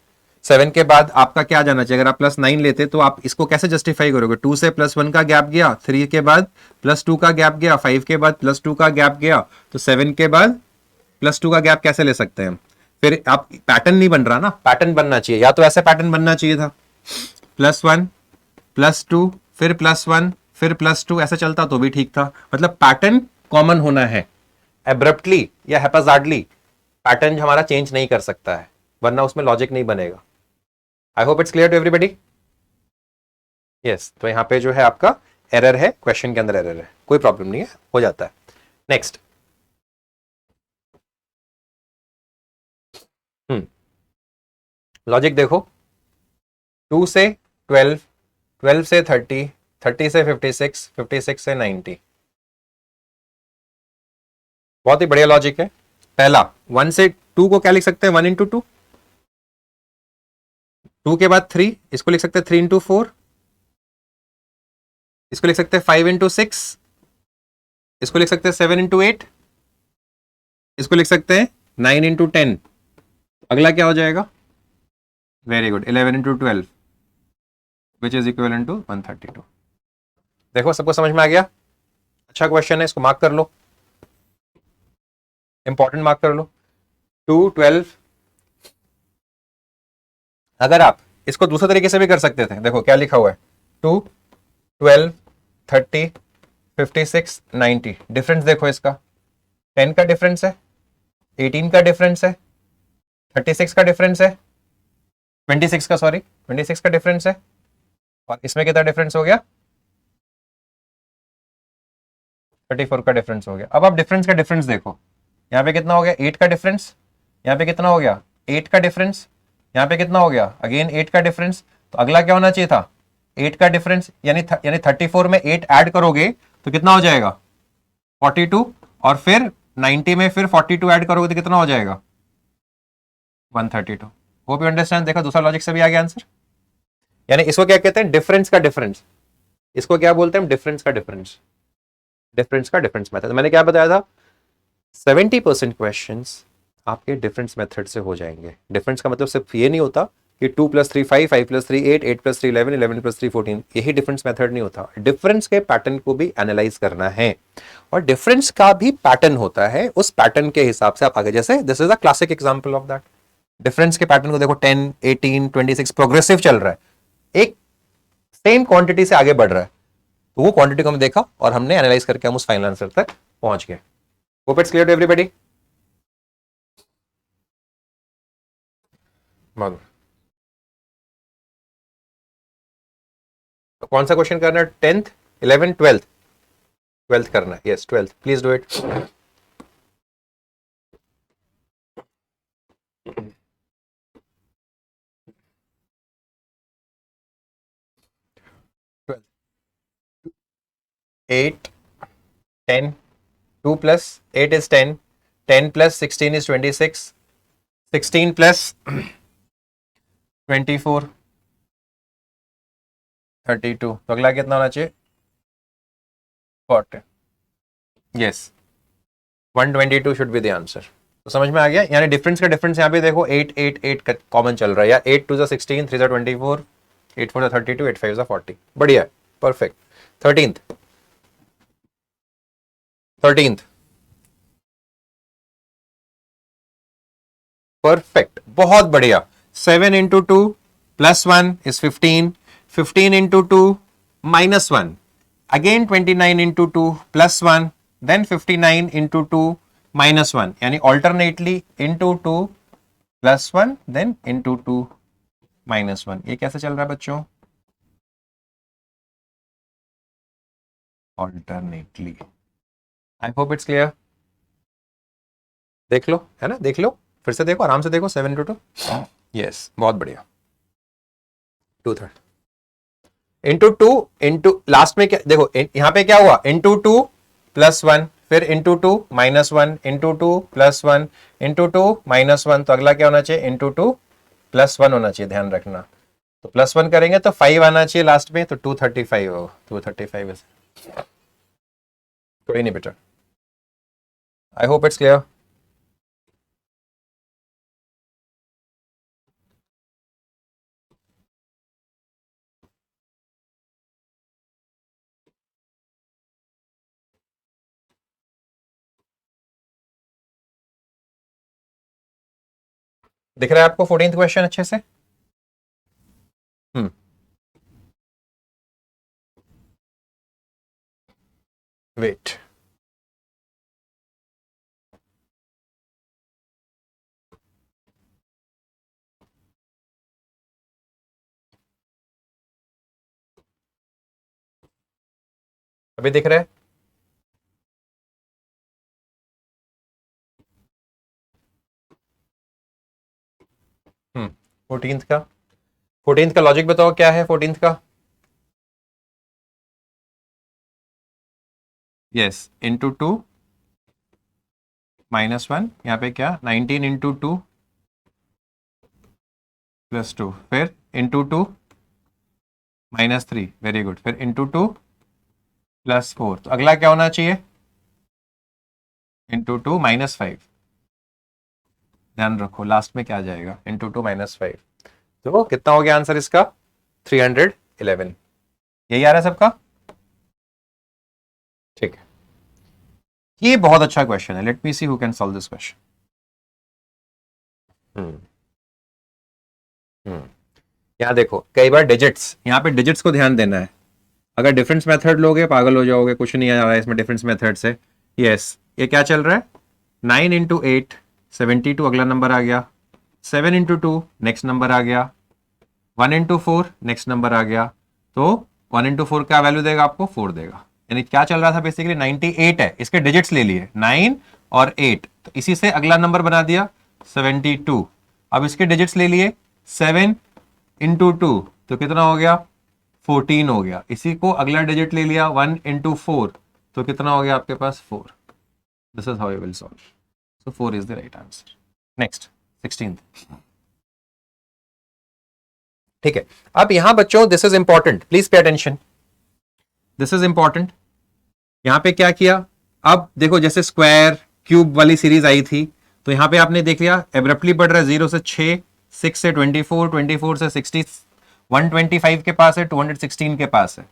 7 के बाद आपका क्या जाना चाहिए? अगर आप +9 लेते तो आप इसको कैसे जस्टिफाई करोगे? 2 से +1 का गैप गया, 3 के बाद +2 का गैप गया, 5 के बाद +2 का गैप गया, तो 7 के बाद +2 का गैप कैसे ले सकते हैं हम? फिर आप पैटर्न नहीं बन रहा ना, पैटर्न बनना चाहिए, या तो ऐसे पैटर्न बनना चाहिए था, +1 +2 फिर +1 फिर +2, ऐसा चलता तो भी ठीक था। मतलब पैटर्न कॉमन होना है, एब्रप्टली या हैप्पीजार्डली पैटर्न हमारा चेंज नहीं कर सकता है, वरना उसमें लॉजिक नहीं बनेगा। I hope it's clear to everybody. Yes, तो यहां पे जो है आपका एरर है, क्वेश्चन के अंदर एरर है, कोई प्रॉब्लम नहीं है, हो जाता है। नेक्स्ट, लॉजिक देखो, 2 से 12, 12 से 30, 30 से 56, 56 से 90, बहुत ही बढ़िया लॉजिक है। पहला 1 से 2 को क्या लिख सकते हैं? 1 इंटू 2, 2 के बाद 3, इसको लिख सकते हैं 3 इंटू 4, इसको लिख सकते हैं 5 इंटू 6, इसको लिख सकते हैं 7 इंटू 8, इसको लिख सकते हैं 9 इंटू 10। अगला क्या हो जाएगा? Very good, 11 into 12 which is equal to 132। देखो सबको समझ में आ गया? अच्छा क्वेश्चन है, इसको मार्क कर लो, इंपॉर्टेंट मार्क कर लो। 2 12, अगर आप इसको दूसरे तरीके से भी कर सकते थे, देखो क्या लिखा हुआ है, 2 12 30 56 90, डिफरेंस देखो इसका, 10 का डिफरेंस है, 18 का डिफरेंस है, 36 का डिफरेंस है, 26 का, सॉरी 26 का डिफरेंस है, और इसमें कितना डिफरेंस हो गया? 34 का डिफरेंस हो गया। अब आप डिफरेंस का डिफरेंस देखो, यहाँ पे कितना हो गया? 8 का डिफरेंस, यहाँ पे कितना हो गया? 8 का डिफरेंस, यहाँ पे कितना हो गया? अगेन 8 का डिफरेंस। तो अगला क्या होना चाहिए था? 8 का डिफरेंस, यानी 34 में 8 ऐड करोगे तो कितना हो जाएगा? 42, और फिर 90 में फिर 42 ऐड करोगे तो कितना हो जाएगा? 132। Hope you understand. देखो दूसरा लॉजिक से भी आ गया आंसर। यानी इसको क्या कहते हैं? डिफरेंस का डिफरेंस। इसको क्या बोलते हैं? डिफरेंस का डिफरेंस, डिफरेंस का डिफरेंस मेथड। मैंने क्या बताया था? 70% क्वेश्चन आपके डिफरेंस मेथड से हो जाएंगे। डिफरेंस का मतलब सिर्फ ये नहीं होता कि 2 + 3 5, 5 + 3 8, 8 + 3 11, 11 + 3 14, यही डिफरेंस मेथड नहीं होता। डिफरेंस के पैटर्न को भी एनालाइज करना है, और डिफरेंस का भी पैटर्न होता है, उस पैटर्न के हिसाब से आप आगे, जैसे this is a classic example of that. Difference के पैटर्न को देखो, 10 18 26 प्रोग्रेसिव चल रहा है, एक सेम क्वांटिटी से आगे बढ़ रहा है, तो वो क्वांटिटी को हमने देखा और हमने एनालाइज करके हम उस फाइनल आंसर तक पहुंच गए। Hope it's clear to everybody. तो कौन सा क्वेश्चन करना है? 10th 11th 12th? 12th करना है, yes 12th, please do it. 8 10, 2 + 8 is 10, 10 + 16 is 26, 16 + 24 32, तो अगला कितना होना चाहिए? 40। Yes, 122 should be the answer. तो समझ में आ गया? यानी डिफरेंस का डिफरेंस यहाँ पे देखो, 8 8 8 कॉमन चल रहा है, या 8 2 16, 3 24, 8 4 32, 8 5 40। बढ़िया, परफेक्ट। 13th, 13th, परफेक्ट, बहुत बढ़िया। 7 into 2 +1 is 15, 15 into 2 -1, again 29 into 2 +1, then 59 into 2 -1, यानी ऑल्टरनेटली इंटू 2 +1 देन इंटू 2 -1। ये कैसे चल रहा है बच्चों? Alternately. I hope it's clear. देख लो, है ना, देख लो, फिर से देखो, आराम से देखो। 7 इंटू 2, यस, बहुत बढ़िया। 2/3 इंटू 2 इंटू लास्ट में क्या देखो, यहां पे क्या हुआ? इंटू 2 +1, फिर इंटू 2 -1, इंटू 2 +1, इंटू 2 -1, तो अगला क्या होना चाहिए? इंटू 2 +1 होना चाहिए, ध्यान रखना। तो +1 करेंगे तो 5 आना चाहिए लास्ट में, तो 235 होगा, 235। कोई नहीं बेटा, आई होप इट्स क्लियर। दिख रहा है आपको 14th क्वेश्चन अच्छे से? वेट, अभी दिख रहा है? हम्म 14th का लॉजिक बताओ क्या है 14th का? यस, इंटू 2 -1, यहाँ पे क्या 19 इंटू 2 +2, फिर इंटू 2 -3, वेरी गुड, फिर इंटू 2 +4, तो अगला क्या होना चाहिए? इंटू 2 -5, ध्यान रखो लास्ट में क्या आ जाएगा, इंटू 2 -5, तो कितना हो गया आंसर इसका? 311। यही आ रहा है सबका? ठीक है, ये बहुत अच्छा क्वेश्चन है, let me see who can solve this question. यहाँ देखो कई बार डिजिट्स, यहाँ पे डिजिट्स को ध्यान देना है। अगर डिफरेंस मेथड लोगे पागल हो जाओगे, कुछ नहीं आ रहा है इसमें डिफरेंस मेथड से। यस, ये क्या चल रहा है? 9 इंटू 8 72, अगला नंबर आ गया। 7 इंटू 2 नेक्स्ट नंबर आ गया। 1 इंटू 4 नेक्स्ट नंबर आ गया। तो 1 इंटू 4 क्या वैल्यू देगा आपको? 4 देगा। यानी क्या चल रहा था बेसिकली? 98 है, इसके डिजिट्स ले लिए 9 और 8, तो इसी से अगला नंबर बना दिया 72। अब इसके डिजिट्स ले लिए 7 इंटू 2, तो कितना हो गया? 14 हो गया। इसी को अगला डिजिट ले लिया 1 इंटू 4, तो कितना हो गया आपके पास? 4। This is how you will solve. So 4 is the right answer. Next 16th। ठीक है, अब यहां बच्चों this is important, please pay attention, this is important. यहां पे क्या किया? अब देखो जैसे स्क्वायर क्यूब वाली सीरीज आई थी, तो यहां पे आपने देख लिया एब्रप्टली बढ़ रहा है 0 से 6, 6 से 24, 24 से 60, 125 के पास है, 216 के पास है।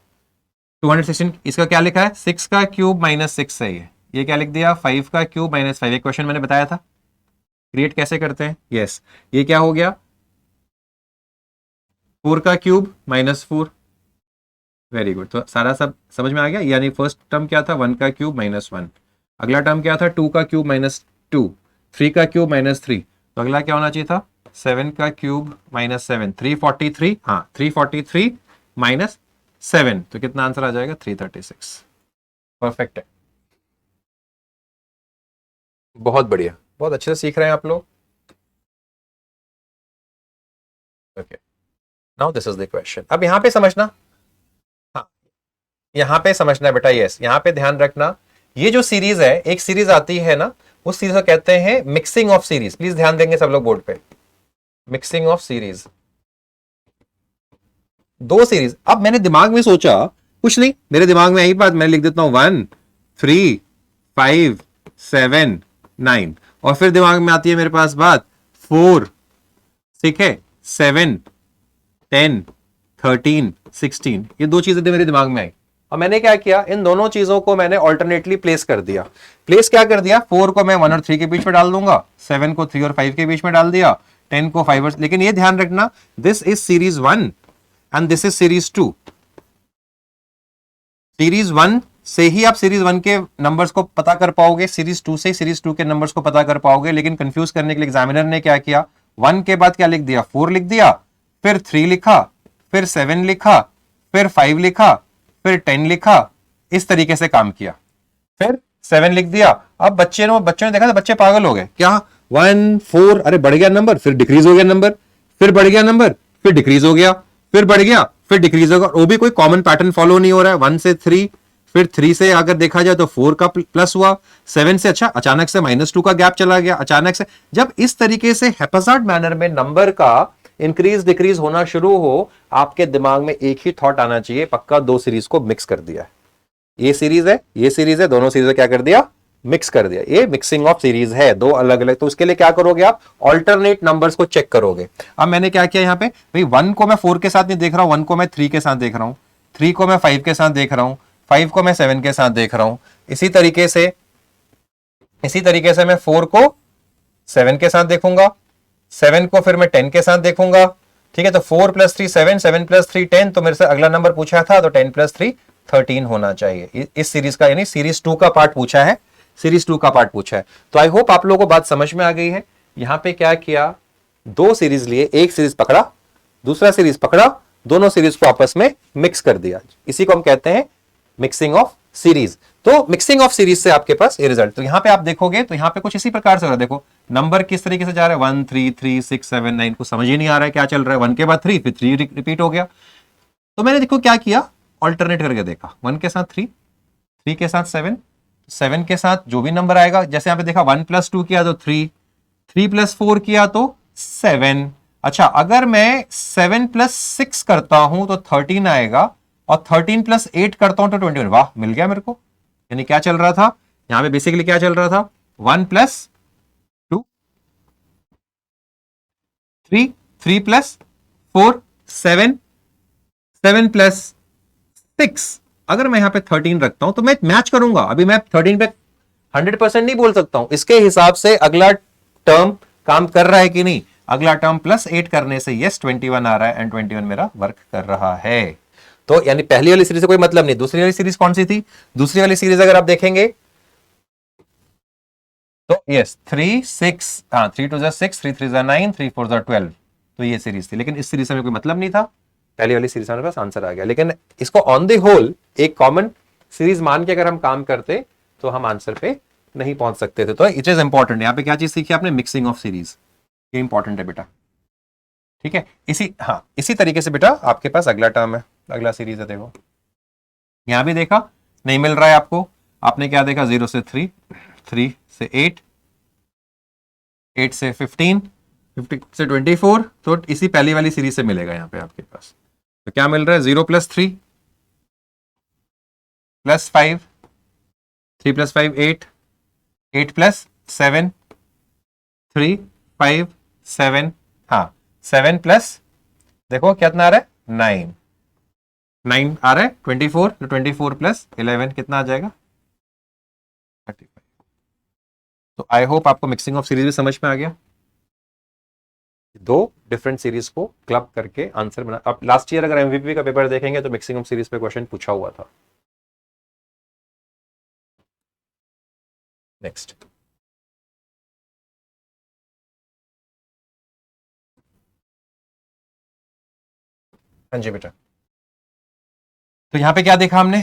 216, इसका क्या लिखा है? 6 का क्यूब -6 है ये क्या लिख दिया? 5 का क्यूब -5। एक क्वेश्चन मैंने बताया था क्रिएट कैसे करते हैं। यस, ये क्या हो गया? 4 का क्यूब -4, वेरी गुड। तो सारा सब समझ में आ गया। यानी फर्स्ट टर्म क्या था? 1 का क्यूब -1। अगला टर्म क्या था? 2 का क्यूब -2, 3 का क्यूब -3, तो अगला क्या होना चाहिए था? 7 का क्यूब -7, 343, हाँ 343 -7, तो कितना आंसर आ जाएगा? 336। परफेक्ट है, बहुत बढ़िया, बहुत अच्छे से सीख रहे हैं आप लोग। Okay, now this is the question. अब यहां पे समझना, हाँ यहां पे समझना बेटा। यस, यहां पे ध्यान रखना, ये जो सीरीज है, एक सीरीज आती है ना, उस सीरीज को कहते हैं मिक्सिंग ऑफ सीरीज। प्लीज ध्यान देंगे सब लोग बोर्ड पे, मिक्सिंग ऑफ सीरीज। दो सीरीज, अब मैंने दिमाग में सोचा, कुछ नहीं मेरे दिमाग में आई बात, मैं लिख देता हूं 1 3 5 7 9, और फिर दिमाग में आती है मेरे पास बात 4, ठीक है, 7 10 13 16, ये दो चीजें मेरे दिमाग में आई। और मैंने क्या किया? इन दोनों चीजों को मैंने ऑल्टरनेटली प्लेस कर दिया। प्लेस क्या कर दिया? 4 को मैं 1 और 3 के बीच में डाल दूंगा, 7 को 3 और 5 के बीच में डाल दिया, 10 को 5 और, लेकिन ये ध्यान रखना this is series 1 and this is series 2। Series 1 से ही आप सीरीज 1 के नंबर्स को पता कर पाओगे, सीरीज 2 से सीरीज 2 के नंबर्स को पता कर पाओगे। लेकिन कंफ्यूज करने के लिए एग्जामिनर ने क्या किया? 1 के बाद क्या लिख दिया? 4 लिख दिया, फिर 3 लिखा, फिर 7 लिखा, फिर 5 लिखा, फिर 10 लिखा, इस तरीके से काम किया, फिर 7 लिख दिया। अब बच्चे ने देखा था, बच्चे पागल हो गए, क्या 1 4, अरे बढ़ गया नंबर, फिर डिक्रीज हो गया नंबर, फिर बढ़ गया नंबर, फिर डिक्रीज हो गया, फिर बढ़ गया, फिर डिक्रीज होगा। वो भी कोई कॉमन पैटर्न फॉलो नहीं हो रहा है। 1 से 3, फिर 3 से अगर देखा जाए तो 4 का प्लस हुआ, 7 से अच्छा अचानक से -2 का गैप चला गया अचानक से। जब इस तरीके से हैप्पैज़ार्ड मैनर में नंबर का इंक्रीज डिक्रीज होना शुरू हो, आपके दिमाग में एक ही थॉट आना चाहिए, पक्का दो सीरीज को मिक्स कर दिया है। ये सीरीज है, ये सीरीज है, दोनों सीरीज क्या कर दिया? मिक्स कर दिया। ये मिक्सिंग ऑफ सीरीज है, दो अलग अलग। तो उसके लिए क्या करोगे आप? ऑल्टरनेट नंबर्स को चेक करोगे। अब मैंने क्या किया यहाँ पे, भाई 1 को मैं 4 के साथ नहीं देख रहा हूं, 1 को मैं 3 के साथ देख रहा हूं, 3 को मैं 5 के साथ देख रहा हूं, 5 को मैं 7 के साथ देख रहा हूं। इसी तरीके से मैं 4 को 7 के साथ देखूंगा, 7 को फिर मैं 10 के साथ देखूंगा, ठीक है। तो 4 + 3 7, 7 + 3 10, तो मेरे से अगला नंबर पूछा था, तो 10 + 3 13 होना चाहिए। इस सीरीज का, यानी सीरीज 2 का पार्ट पूछा है, सीरीज 2 का पार्ट पूछा है। तो आई होप आप लोगों को बात समझ में आ गई है। यहां पे क्या किया, 2 सीरीज लिए, एक सीरीज पकड़ा, दूसरा सीरीज पकड़ा, दोनों सीरीज को आपस में मिक्स कर दिया। इसी को हम कहते हैं मिक्सिंग ऑफ सीरीज। तो मिक्सिंग ऑफ सीरीज से आपके पास ये रिजल्ट। तो यहां पे आप देखोगे तो यहां पे कुछ इसी प्रकार से हो रहा है। देखो नंबर किस तरीके से जा रहा है, 1 3 3 6 7 9, को समझ ही नहीं आ रहा है क्या चल रहा है। 1 के बाद 3, फिर 3 रिपीट हो गया। तो मैंने देखो क्या किया, ऑल्टरनेट करके देखा, 1 के साथ 3, 3 के साथ 7, 7 के साथ जो भी नंबर आएगा, जैसे यहां पे देखा 1 + 2 किया तो 3, 3 + 4 किया तो 7। अच्छा, अगर मैं 7 + 6 करता हूं तो 13 आएगा, और 13 + 8 करता हूं तो 21। वाह, मिल गया मेरे को। यानी क्या चल रहा था यहां पे, बेसिकली क्या चल रहा था, 1 + 2 3, 3 + 4 7, 7 + 6। अगर मैं यहां पे 13 रखता हूं तो मैं मैच करूंगा। अभी मैं 13 पे 100% नहीं बोल सकता हूं, इसके हिसाब से अगला टर्म काम कर रहा है कि नहीं। अगला टर्म +8 करने से यस 21 आ रहा है, एंड 21 मेरा वर्क कर रहा है। तो यानी पहली वाली सीरीज से कोई मतलब नहीं। दूसरी वाली सीरीज कौन सी थी, दूसरी वाली सीरीज अगर आप देखेंगे तो यस 3 6, हाँ 3 2 6, 3 3 9, 3 4 12, तो ये सीरीज थी। लेकिन इस सीरीज में कोई मतलब नहीं था, पहली वाली सीरीज में पास आंसर आ गया। लेकिन इसको ऑन द होल एक कॉमन सीरीज मान के अगर हम काम करते तो हम आंसर पे नहीं पहुंच सकते थे। तो इट इज इंपॉर्टेंट। यहाँ पे क्या चीज सीखी आपने, मिक्सिंग ऑफ सीरीज, ये इंपॉर्टेंट है बेटा, ठीक है। इसी तरीके से बेटा आपके पास अगला टर्म है, अगला सीरीज है। देखो यहां भी देखा नहीं मिल रहा है आपको, आपने क्या देखा, 0 से 3, 3 से 8, 8 से 15, 50 से 24, तो इसी पहली वाली सीरीज से मिलेगा यहाँ पे आपके पास। तो क्या मिल रहा है, 0 + 3 + 5, 3 + 5 8, 8 + 7 3 5 7, हाँ 7 प्लस, देखो कितना आ रहा है, 9, 9 आ रहा है 24, तो 24 + 11 कितना आ जाएगा, 35। तो आई होप आपको मिक्सिंग ऑफ सीरीज भी समझ में आ गया। दो डिफरेंट सीरीज को क्लब करके आंसर बना। अब लास्ट ईयर अगर एमवीपी का पेपर देखेंगे तो मिक्सिंग ऑफ सीरीज पे क्वेश्चन पूछा हुआ था। नेक्स्ट, हाँ जी बेटा। तो यहां पे क्या देखा हमने,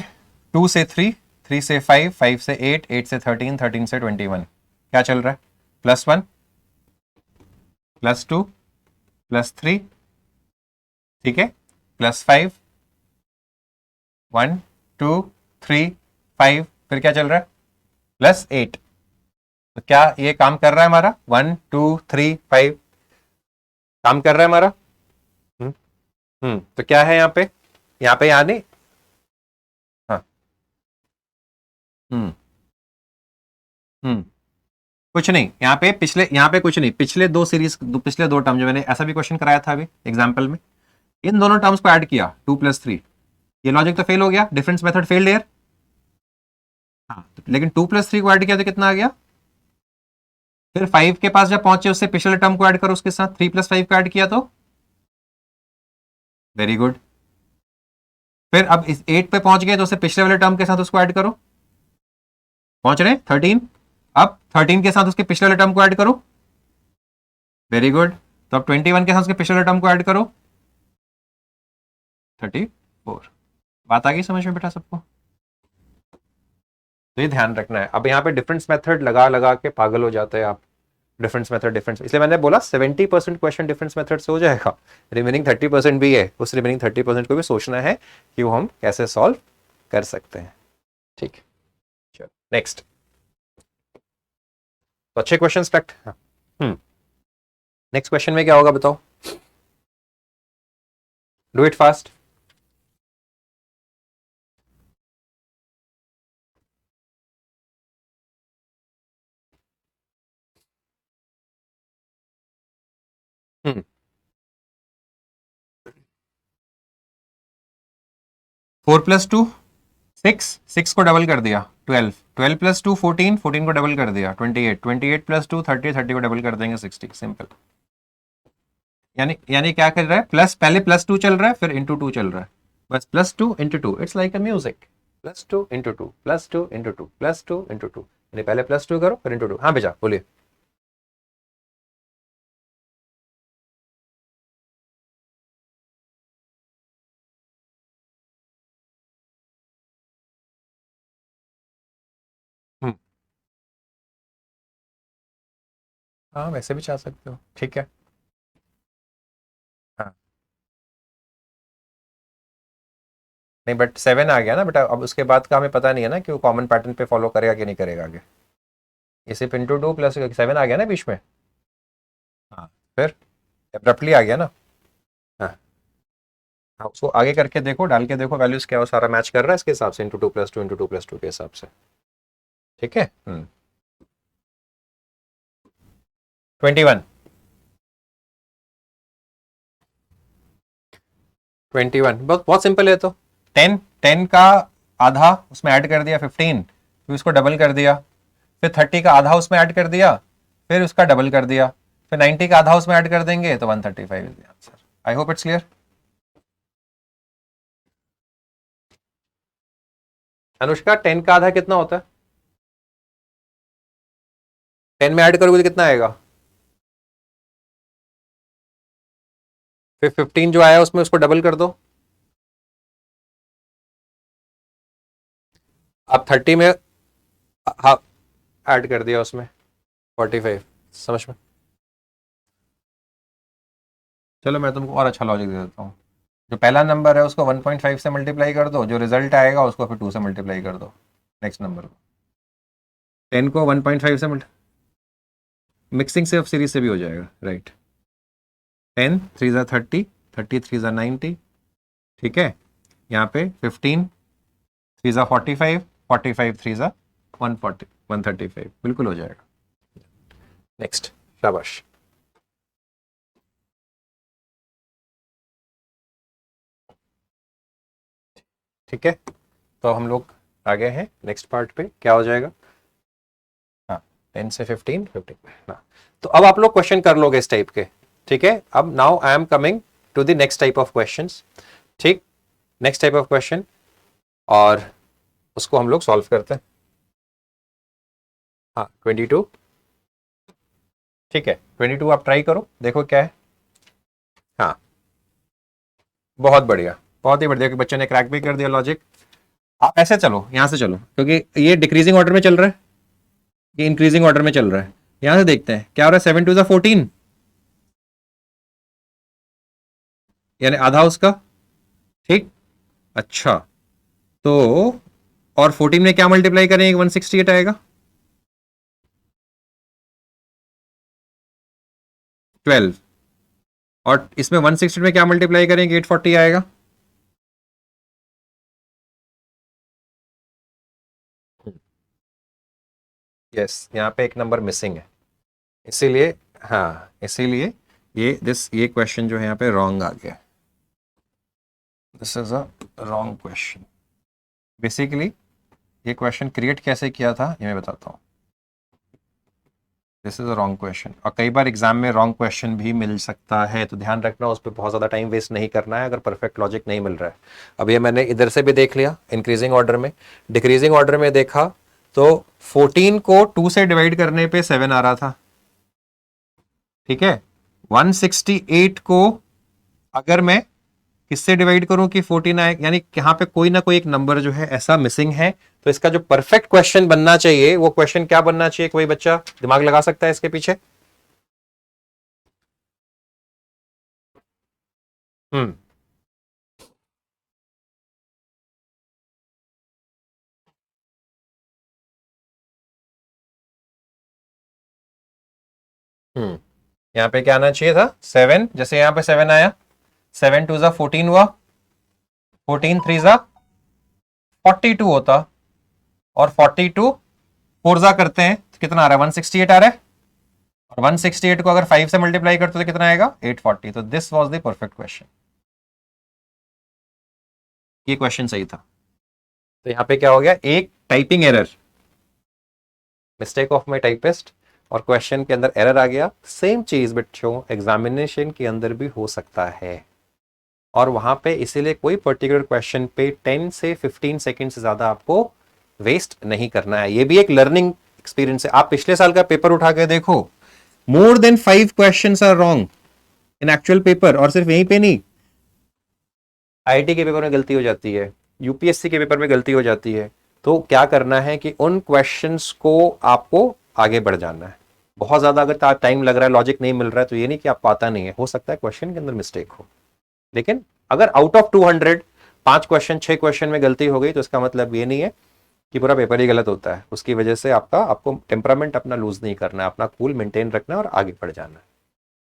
2 से 3, 3 से 5, 5 से 8, 8 से 13, 13 से 21, क्या चल रहा है, +1 +2 +3, ठीक है, +5, 1 2 3 5, फिर क्या चल रहा है, +8। तो क्या ये काम कर रहा है हमारा, 1 2 3 5 काम कर रहा है हमारा। हम्म तो क्या है यहाँ पे यानी, हाँ हम्म हम्म कुछ नहीं यहाँ पे, यहाँ पे कुछ नहीं, पिछले दो टर्म जो मैंने ऐसा भी क्वेश्चन कराया था अभी एग्जाम्पल में, इन दोनों टर्म्स को ऐड किया, 2 + 3, ये लॉजिक तो फेल हो गया, डिफरेंस मेथड फेल्ड हियर। हाँ, लेकिन 2 + 3 को ऐड किया तो कितना आ गया, फिर 5 के पास जब पहुंचे उससे पिछले टर्म को ऐड करो, उसके साथ 3 + 5 को ऐड किया तो वेरी गुड। फिर अब इस 8 पे पहुंच गए तो उससे पिछले वाले टर्म के साथ उसको ऐड करो, पहुंच रहे 13। अब 13 के साथ उसके पिछले वाले टर्म को ऐड करो, वेरी गुड। तो अब 21 के साथ उसके पिछले वाले टर्म को ऐड करो, 34। बात आ गई समझ में बेटा सबको। तो ये ध्यान रखना है। अब यहाँ पे डिफरेंस मेथड लगा लगा के पागल हो जाते हैं आप, डिफरेंस, इसलिए मैंने बोला 70% क्वेश्चन डिफरेंस मेथड से हो जाएगा, रिमेनिंग 30% भी है, उस रिमेनिंग 30% को भी सोचना है कि वो हम कैसे सॉल्व कर सकते हैं। ठीक, चलो नेक्स्ट। तो अच्छे क्वेश्चन स्टार्ट। नेक्स्ट क्वेश्चन में क्या होगा बताओ, डू इट फास्ट। हम्म 4 + 2 6, 6 को डबल कर दिया 12, 12 + 2 14, 14 को डबल कर दिया 28, 28 + 2 30, 30 को डबल कर देंगे 60, सिंपल। यानी क्या कर रहा है, प्लस पहले +2 चल रहा है फिर ×2 चल रहा है, बस +2 × 2, इट्स लाइक अ म्यूजिक, +2 × 2 +2 × 2 +2 × 2, यानी पहले +2 करो फिर ×2। हाँ बेटा बोलिए। हम्म, हाँ वैसे भी चाह सकते हो, ठीक है। हाँ नहीं बट 7 आ गया ना बेटा, अब उसके बाद का हमें पता नहीं है ना कि वो कॉमन पैटर्न पे फॉलो करेगा कि नहीं करेगा आगे। ये सिर्फ ×2 +7 आ गया ना बीच में। हाँ फिर एब्रप्टली आ गया ना। हाँ हाँ, उसको आगे करके देखो, डाल के देखो वैल्यूज क्या, वो सारा मैच कर रहा है इसके हिसाब से, ×2 +2 × 2 +2 के हिसाब से, ठीक है। 21। 21 बहुत बहुत सिंपल है तो। 10 का आधा उसमें ऐड कर दिया 15, फिर उसको डबल कर दिया, फिर 30 का आधा उसमें ऐड कर दिया, फिर उसका डबल कर दिया, फिर 90 का आधा उसमें ऐड कर देंगे तो 135 is the answer. I hope it's clear. Anushka 10 का आधा कितना होता है? 10 में ऐड करोगे तो कितना आएगा? फिर 15 जो आया उसमें उसको डबल कर दो। अब 30 में हाफ ऐड कर दिया उसमें 45, समझ में? चलो मैं तुमको और अच्छा लॉजिक दे देता हूँ। जो पहला नंबर है उसको 1.5 से मल्टीप्लाई कर दो, जो रिजल्ट आएगा उसको फिर 2 से मल्टीप्लाई कर दो नेक्स्ट नंबर को। 10 को 1.5 से मिक्सिंग से सीरीज से भी हो जाएगा, राइट। 10 3 ज़ा 30, 30 3 ज़ा 90, ठीक है। यहाँ पे 15 3 ज़ा 45, 45 3 ज़ा 140, 135 बिल्कुल हो जाएगा। नेक्स्ट, शाबाश। ठीक है, तो हम लोग आगे हैं नेक्स्ट पार्ट पे, क्या हो जाएगा? हाँ 10 से 15, 15। हाँ तो अब आप लोग क्वेश्चन कर लोगे इस टाइप के, ठीक है। अब now I am coming to the next type of questions, ठीक। नेक्स्ट टाइप ऑफ क्वेश्चन, और उसको हम लोग सॉल्व करते हैं। हाँ 22, ठीक है 22 आप ट्राई करो, देखो क्या है। हाँ बहुत बढ़िया, बहुत ही बढ़िया कि बच्चे ने क्रैक भी कर दिया लॉजिक। आप ऐसे चलो, यहाँ से चलो, क्योंकि ये डिक्रीजिंग ऑर्डर में चल रहा है, ये इंक्रीजिंग ऑर्डर में चल रहा है। यहाँ से देखते हैं क्या हो रहा है, 7 2 ज़ा 14, यानी आधा उसका, ठीक। अच्छा तो और 14 में क्या मल्टीप्लाई करेंगे, 168 आएगा। 12, और इसमें 160 में क्या मल्टीप्लाई करेंगे, 840 आएगा। यस यहाँ पे एक नंबर मिसिंग है, इसीलिए, हाँ इसीलिए ये क्वेश्चन जो है यहाँ पे रॉन्ग आ गया। This is a wrong question. Basically ये क्वेश्चन क्रिएट कैसे किया था ये मैं बताता हूँ। This is a wrong question, और कई बार एग्जाम में रॉन्ग क्वेश्चन भी मिल सकता है, तो ध्यान रखना, उस पर बहुत ज़्यादा टाइम वेस्ट नहीं करना है अगर परफेक्ट लॉजिक नहीं मिल रहा है। अब ये मैंने इधर से भी देख लिया इंक्रीजिंग ऑर्डर में, डिक्रीजिंग ऑर्डर में देखा तो 14 को 2 से डिवाइड करने पे 7 आ रहा था, ठीक है। 168 को अगर मैं किससे डिवाइड करूं कि 14 आए, यानी यहाँ पे कोई ना कोई एक नंबर जो है ऐसा मिसिंग है। तो इसका जो परफेक्ट क्वेश्चन बनना चाहिए वो क्वेश्चन क्या बनना चाहिए, कोई बच्चा दिमाग लगा सकता है इसके पीछे? हम्म हम्म यहाँ पे क्या आना चाहिए था, 7, जैसे यहाँ पे 7 आया, 7 2 ज़ा 14 हुआ, 14 3 ज़ा 42 होता, और 42 4 ज़ा करते हैं तो कितना आ रहा है, 168 आ रहा है, और 168 को अगर 5 से मल्टीप्लाई करते तो कितना आएगा, 840। तो this was the perfect question, ये क्वेश्चन सही था। तो यहाँ पे क्या हो गया, एक typing error, mistake of my typist, और क्वेश्चन के अंदर एरर आ गया, सेम चीज बच्चों एग्जामिनेशन के अंदर भी हो सकता है। और वहां पे इसीलिए कोई पर्टिकुलर क्वेश्चन पे 10 से 15 सेकंड से ज्यादा आपको वेस्ट नहीं करना है। ये भी एक लर्निंग एक्सपीरियंस है। आप पिछले साल का पेपर उठा के देखो, more than 5 questions are wrong in actual paper. और सिर्फ यहीं पे नहीं, आईआईटी के पेपर में गलती हो जाती है, यूपीएससी के पेपर में गलती हो जाती है। तो क्या करना है कि उन क्वेश्चंस को आपको आगे बढ़ जाना है। बहुत ज्यादा अगर टाइम लग रहा है, लॉजिक नहीं मिल रहा है, तो ये नहीं कि आपको आता नहीं है, हो सकता है क्वेश्चन के अंदर मिस्टेक हो। लेकिन अगर आउट ऑफ 200 5 क्वेश्चन 6 क्वेश्चन में गलती हो गई, तो इसका मतलब ये नहीं है कि पूरा पेपर ही गलत होता है। उसकी वजह से आपको टेम्परामेंट अपना लूज नहीं करना है, अपना कूल मेंटेन रखना है और आगे बढ़ जाना है।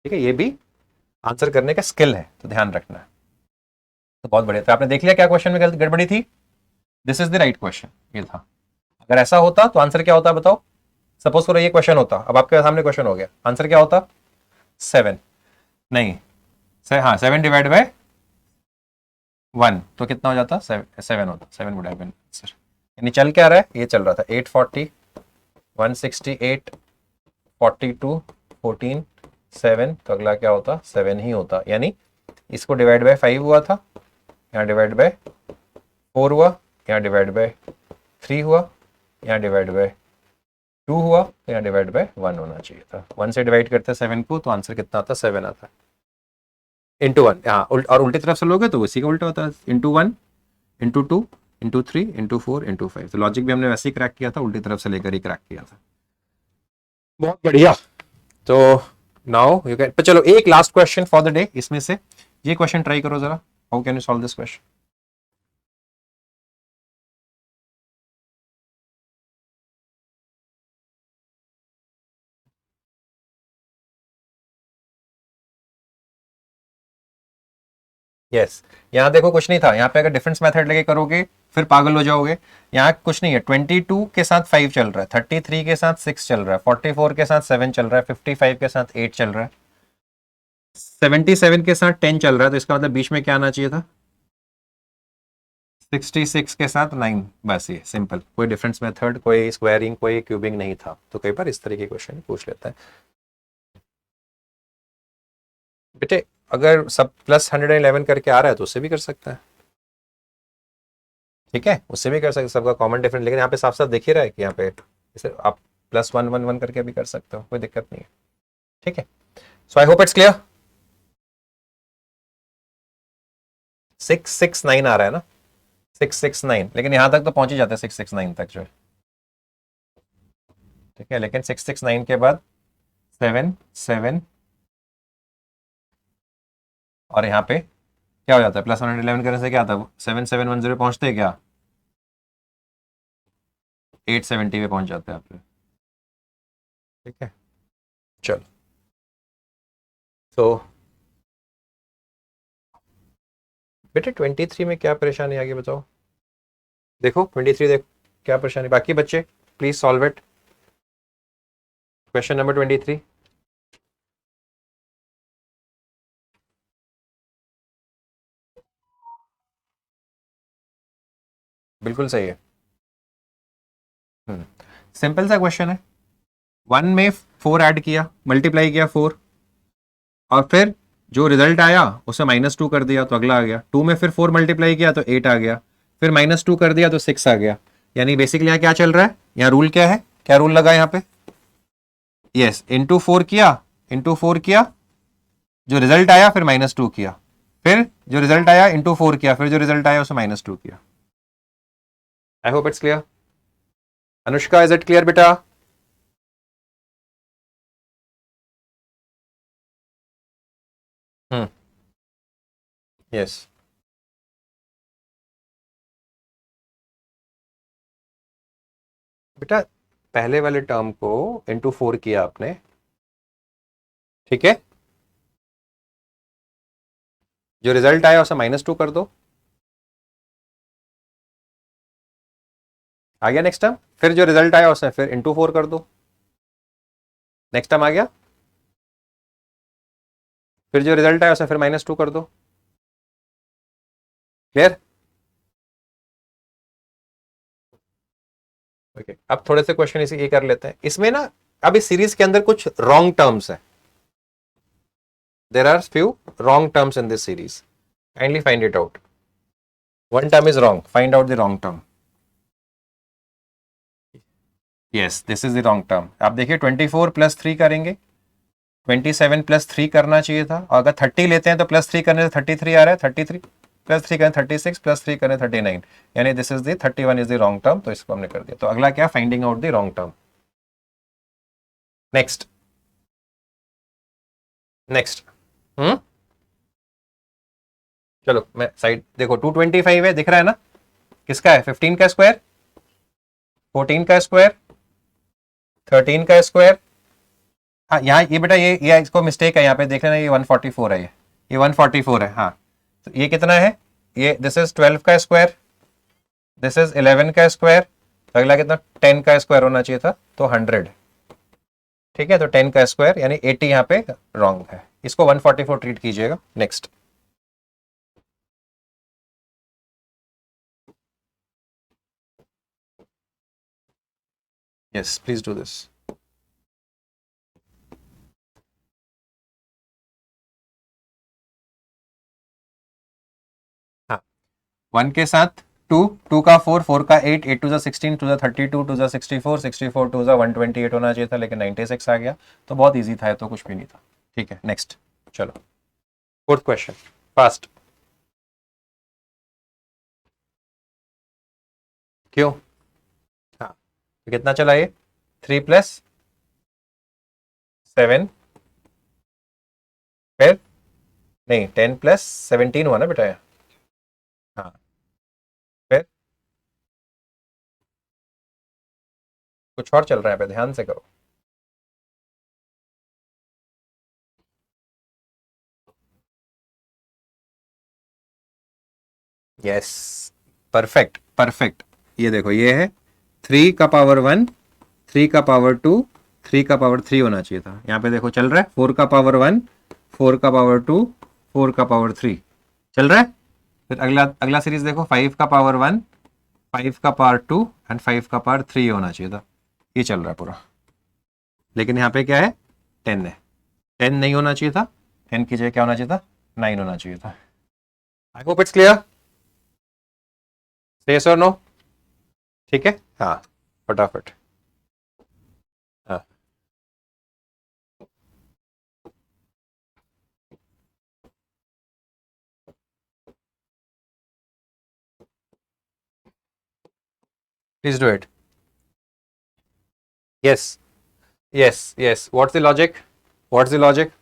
ठीक है, ये भी आंसर करने का स्किल है, तो ध्यान रखना है। तो बहुत बढ़िया। तो आपने देख लिया क्या क्वेश्चन में गड़बड़ी थी। This is the right question, ये था। अगर ऐसा होता तो आंसर क्या होता बताओ। सपोज करो ये क्वेश्चन होता, अब आपके सामने क्वेश्चन हो गया, आंसर क्या होता? 7 नहीं, हाँ 7 डिवाइड बाय 1 तो कितना हो जाता? 7 होता। 7 वुड हैव बीन आंसर। यानी चल क्या रहा है, ये चल रहा था 840 168 42 14 7, तो अगला क्या होता? 7 ही होता। यानी इसको डिवाइड बाय 5 हुआ था, यहाँ डिवाइड बाय 4 हुआ, यहाँ डिवाइड बाय 3 हुआ, यहाँ डिवाइड बाय 2 हुआ, यहाँ डिवाइड बाय 1 होना चाहिए था। 1 से डिवाइड करते 7 को, तो आंसर कितना आता? 7 आता। इंटू 1, हाँ और उल्टी तरफ से लोगे तो उसी का उल्टा होता है। Into 1 into 2 into 3 into 4 into 5। तो लॉजिक भी हमने वैसे ही क्रैक किया था, उल्टी तरफ से लेकर ही क्रैक किया था। बहुत बढ़िया। तो नाउ यू कैन, चलो एक last question for the day, इसमें से ये क्वेश्चन ट्राई करो जरा। How can you solve this question? Yes, यहाँ देखो कुछ नहीं था। यहाँ पे अगर डिफरेंस मेथड लेके करोगे फिर पागल हो जाओगे। यहाँ कुछ नहीं है। 22 के साथ 5 चल रहा है, 33 के साथ 6 चल रहा है, 44 के साथ 7 चल रहा है, 55 के साथ 8 चल रहा है, 77 के साथ 10 चल रहा है। तो इसका मतलब बीच में क्या आना चाहिए था? 66 के साथ 9। बस ये सिंपल, कोई डिफरेंस मेथड, कोई स्क्वायरिंग, कोई क्यूबिंग नहीं था। तो कई बार इस तरीके के क्वेश्चन पूछ लेता है। बेटे अगर सब प्लस 111 करके आ रहा है तो उससे भी कर सकता है। ठीक है, उससे भी कर सकते, सबका कॉमन डिफरेंस। लेकिन यहाँ पे साफ साफ देख ही रहा है कि यहाँ पे इसे आप +111 करके भी कर सकते हो, कोई दिक्कत नहीं है। ठीक है, सो आई होप इट्स क्लियर। 669 आ रहा है ना, 669, लेकिन यहां तक तो पहुंच ही जाता है 669 तक जो है। ठीक है, लेकिन 669 के बाद 7 7 और यहाँ पे क्या हो जाता है? +111 करने से क्या आता है? 7710 पहुंचते हैं क्या? 870 पे पहुंच जाते हैं आप। ठीक है, चलो। तो बेटे 23 में क्या परेशानी आ गई बताओ। देखो 23 देखो क्या परेशानी। बाकी बच्चे please solve it. Question number 23। बिल्कुल सही है। सिंपल सा क्वेश्चन है। 1 में 4 ऐड किया, मल्टीप्लाई किया 4, और फिर जो रिजल्ट आया उसे -2 कर दिया तो अगला आ गया। 2 में फिर 4 मल्टीप्लाई किया तो 8 आ गया, फिर -2 कर दिया तो 6 आ गया। यानी बेसिकली यहाँ क्या चल रहा है? यहाँ रूल क्या है? क्या रूल लगा यहाँ पे? यस, इंटू फोर किया, जो रिजल्ट आया फिर -2 किया, फिर जो रिजल्ट आया इंटू 4 किया, फिर जो रिजल्ट आया उसे -2 किया। आई hope it's clear. Anushka, is it clear बेटा? यस। बेटा पहले वाले टर्म को इंटू 4 किया आपने, ठीक है, जो रिजल्ट आया उसे -2 कर दो, आ गया नेक्स्ट टर्म। फिर जो रिजल्ट आया उसे फिर इंटू 4 कर दो, नेक्स्ट टर्म आ गया। फिर जो रिजल्ट आया उसे फिर -2 कर दो। क्लियर? ओके, अब थोड़े से क्वेश्चन इसी ये कर लेते हैं। इसमें ना अब इस सीरीज के अंदर कुछ रॉन्ग टर्म्स है, there are few wrong terms in this series, kindly find it out. One term is wrong, find out the wrong term. Yes, this is the wrong term. आप देखिए 24 प्लस 3 करेंगे, 27 plus 3 करना चाहिए था, और अगर 30 लेते हैं तो प्लस 3 करने से 33 आ रहा है, 33 प्लस 3 करें 36, प्लस 3 करें 39, यानी this is the 31 is the wrong term, तो इसको हमने कर दिया. तो अगला क्या, finding out the wrong term. Next next. चलो मैं साइड देखो, 225 है, दिख रहा है ना, किसका है, 15 का स्क्वायर, 14 का स्क्वायर, 13 का स्क्वायर. हाँ यहाँ ये बेटा ये इसको मिस्टेक है, यहाँ पे देख लेना, ये 144 है, ये 144 है. हाँ तो ये कितना है, ये दिस इज 12 का स्क्वायर, दिस इज 11 का स्क्वायर, अगला कितना, 10 का स्क्वायर होना चाहिए था, तो 100. ठीक है, तो 10 का स्क्वायर यानी 80 यहाँ पे रॉन्ग है, इसको 144 ट्रीट कीजिएगा. Next. Yes please do this. हाँ 1 के साथ 2, 2 का 4, 4 का 8, 8 टू जा 16, 2 जा 32, 2 जा 64, 64 2 जा 128 होना चाहिए था, लेकिन 96 आ गया, तो बहुत इजी था, तो कुछ भी नहीं था. ठीक है, नेक्स्ट. चलो फोर्थ क्वेश्चन, फास्ट. क्यों, हाँ तो कितना चला ये, 3 प्लस 7, फिर नहीं 10 प्लस 17 हुआ ना बेटा ये. हाँ फिर कुछ और चल रहा है पे, ध्यान से करो. Yes perfect perfect. ये देखो, ये है 3 का पावर 1, 3 का पावर 2, 3 का पावर 3 होना चाहिए था. यहाँ पे देखो चल रहा है 4 का पावर 1, 4 का पावर 2, 4 का पावर 3 चल रहा है. फिर अगला अगला सीरीज देखो, 5 का पावर 1, 5 का पावर 2 एंड 5 का पावर 3 होना चाहिए था. ये चल रहा है पूरा, लेकिन यहाँ पे क्या है, 10 है. 10 नहीं होना चाहिए था, 10 की जगह क्या होना चाहिए था, 9 होना चाहिए था. I hope it's clear. Yes और नो. ठीक है, हाँ फटाफट. हाँ please do it. Yes yes yes, what's the logic, what's the logic.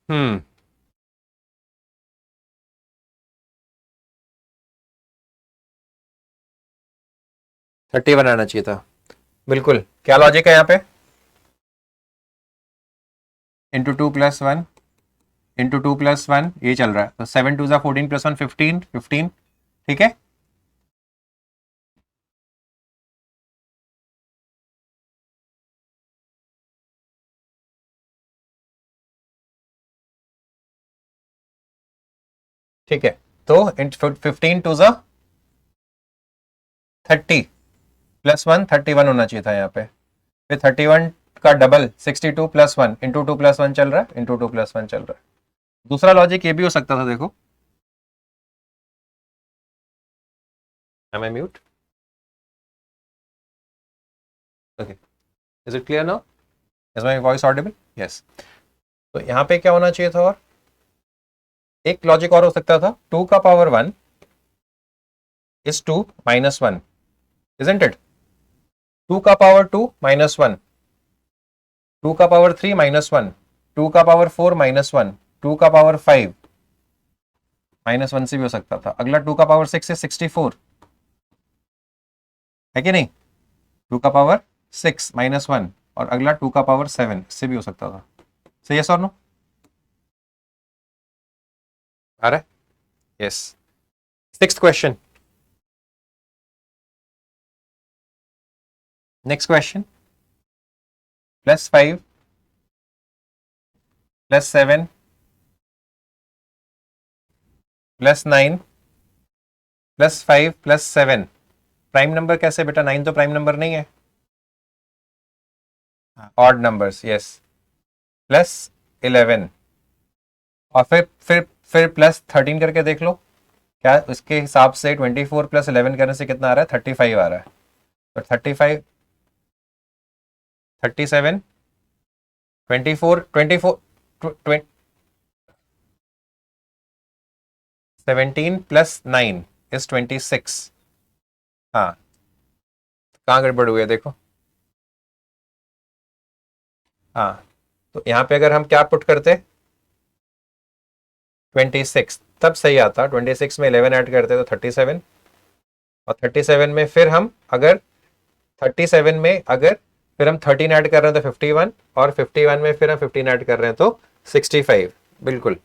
Hmm 30 बनाना चाहिए था, बिल्कुल. क्या लॉजिक है यहाँ पे, इंटू 2 प्लस 1, इंटू 2 प्लस 1, ये चल रहा है, तो 7 2 14 प्लस 1 15, 15. ठीक है, ठीक है. तो 15 टू 30 प्लस 1 31 होना चाहिए था यहाँ पे. फिर 31 का डबल 62 प्लस 1, इंटू 2 प्लस 1 चल रहा है, इंटू 2 प्लस 1 चल रहा है. दूसरा लॉजिक ये भी हो सकता था, देखो. Am I mute, okay, is it clear now, is my voice audible. Yes. तो यहाँ पे क्या होना चाहिए था, और एक लॉजिक और हो सकता था, 2 का power 1 is 2 minus 1, isn't it. 2 का पावर 2 माइनस 1, 2 का पावर 3 माइनस 1, 2 का पावर 4 माइनस 1, 2 का पावर 5 माइनस 1 से भी हो सकता था. अगला 2 का पावर 6 है 64, है कि नहीं. 2 का पावर 6 माइनस 1, और अगला 2 का पावर 7 से भी हो सकता था. सही है सर, नो आ रहा है. Yes. Sixth question, next question. +5 +7 +9 +5 +7 prime number कैसे बेटा? 9 तो प्राइम नंबर नहीं है। Odd numbers, yes. +11 और फिर +13 करके देख लो, क्या उसके हिसाब से 24 + 11 करने से कितना आ रहा है? 35 आ रहा है। तो 35 37 24 24 17 + 9 इज 26। हाँ, कहाँ गड़बड़ हुई है देखो। हाँ, तो यहाँ पे अगर हम क्या पुट करते 26 तब सही आता। 26 में 11 ऐड करते तो 37, और 37 में फिर हम अगर 37 में अगर फिर हम 13 ऐड कर रहे हैं तो 51, और 51 में फिर हम 15 ऐड कर रहे हैं तो 65। बिल्कुल,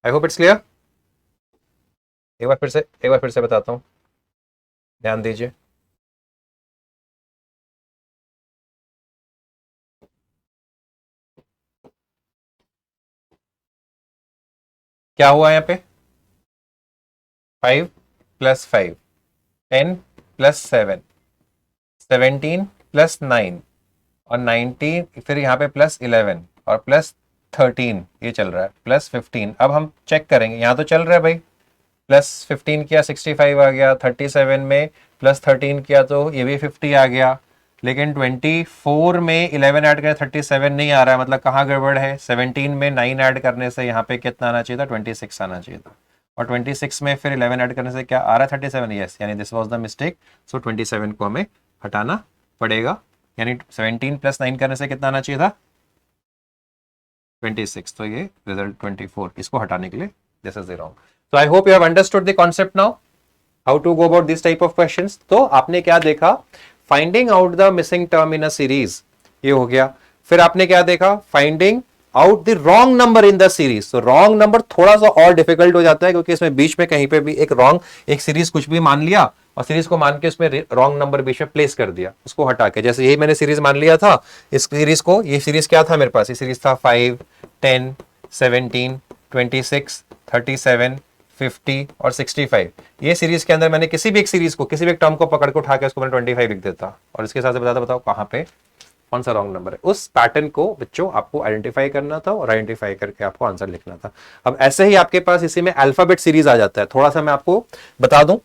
आई होप इट्स क्लियर। एक बार फिर से बताता हूँ, ध्यान दीजिए। क्या हुआ यहाँ पे? 5 + 5 10 + 7 17 + 9 और 19, फिर यहाँ पे +11 और +13, ये चल रहा है +15। अब हम चेक करेंगे, यहाँ तो चल रहा है भाई, +15 किया 65 आ गया, 37 में +13 किया तो ये भी 50 आ गया, लेकिन 24 में 11 ऐड करें 37 नहीं आ रहा है। मतलब कहाँ गड़बड़ है? 17 में 9 ऐड करने से यहाँ पे कितना आना चाहिए था? 26 आना चाहिए था, और 26 में फिर 11 ऐड करने से क्या आ रहा है? 37। यस, यानी दिस वाज द मिस्टेक। सो 27 को हमें हटाना पड़ेगा, यानी 17 + 9 करने से कितना आना चाहिए था? 26। तो ये रिजल्ट 24, इसको हटाने के लिए this is the wrong. So I hope you have understood the concept now, how to go about this type of questions. तो आपने क्या देखा? Finding out the missing term in a series, ये हो गया। फिर आपने क्या देखा? Finding out the wrong number in the series. तो wrong number थोड़ा सा और डिफिकल्ट हो जाता है, क्योंकि इसमें बीच में कहीं पे भी एक wrong, एक सीरीज कुछ भी मान लिया और सीरीज को मान के उसमें रॉन्ग नंबर बीच में प्लेस कर दिया, उसको हटा के। जैसे यही मैंने सीरीज मान लिया था, इस सीरीज को, ये सीरीज क्या था मेरे पास? ये सीरीज था 5 10 17 26 37 50 और 65। ये सीरीज के अंदर मैंने किसी भी एक सीरीज को, किसी भी एक टर्म को पकड़ के उठा के उसको मैंने 25 लिख देता, और इसके साथ बताता, बताओ कहाँ पे कौन सा रॉन्ग नंबर है। उस पैटर्न को बच्चों आपको आइडेंटिफाई करना था, और आइडेंटिफाई करके आपको आंसर लिखना था। अब ऐसे ही आपके पास इसी में अल्फाबेट सीरीज आ जाता है। थोड़ा सा मैं आपको बता दूं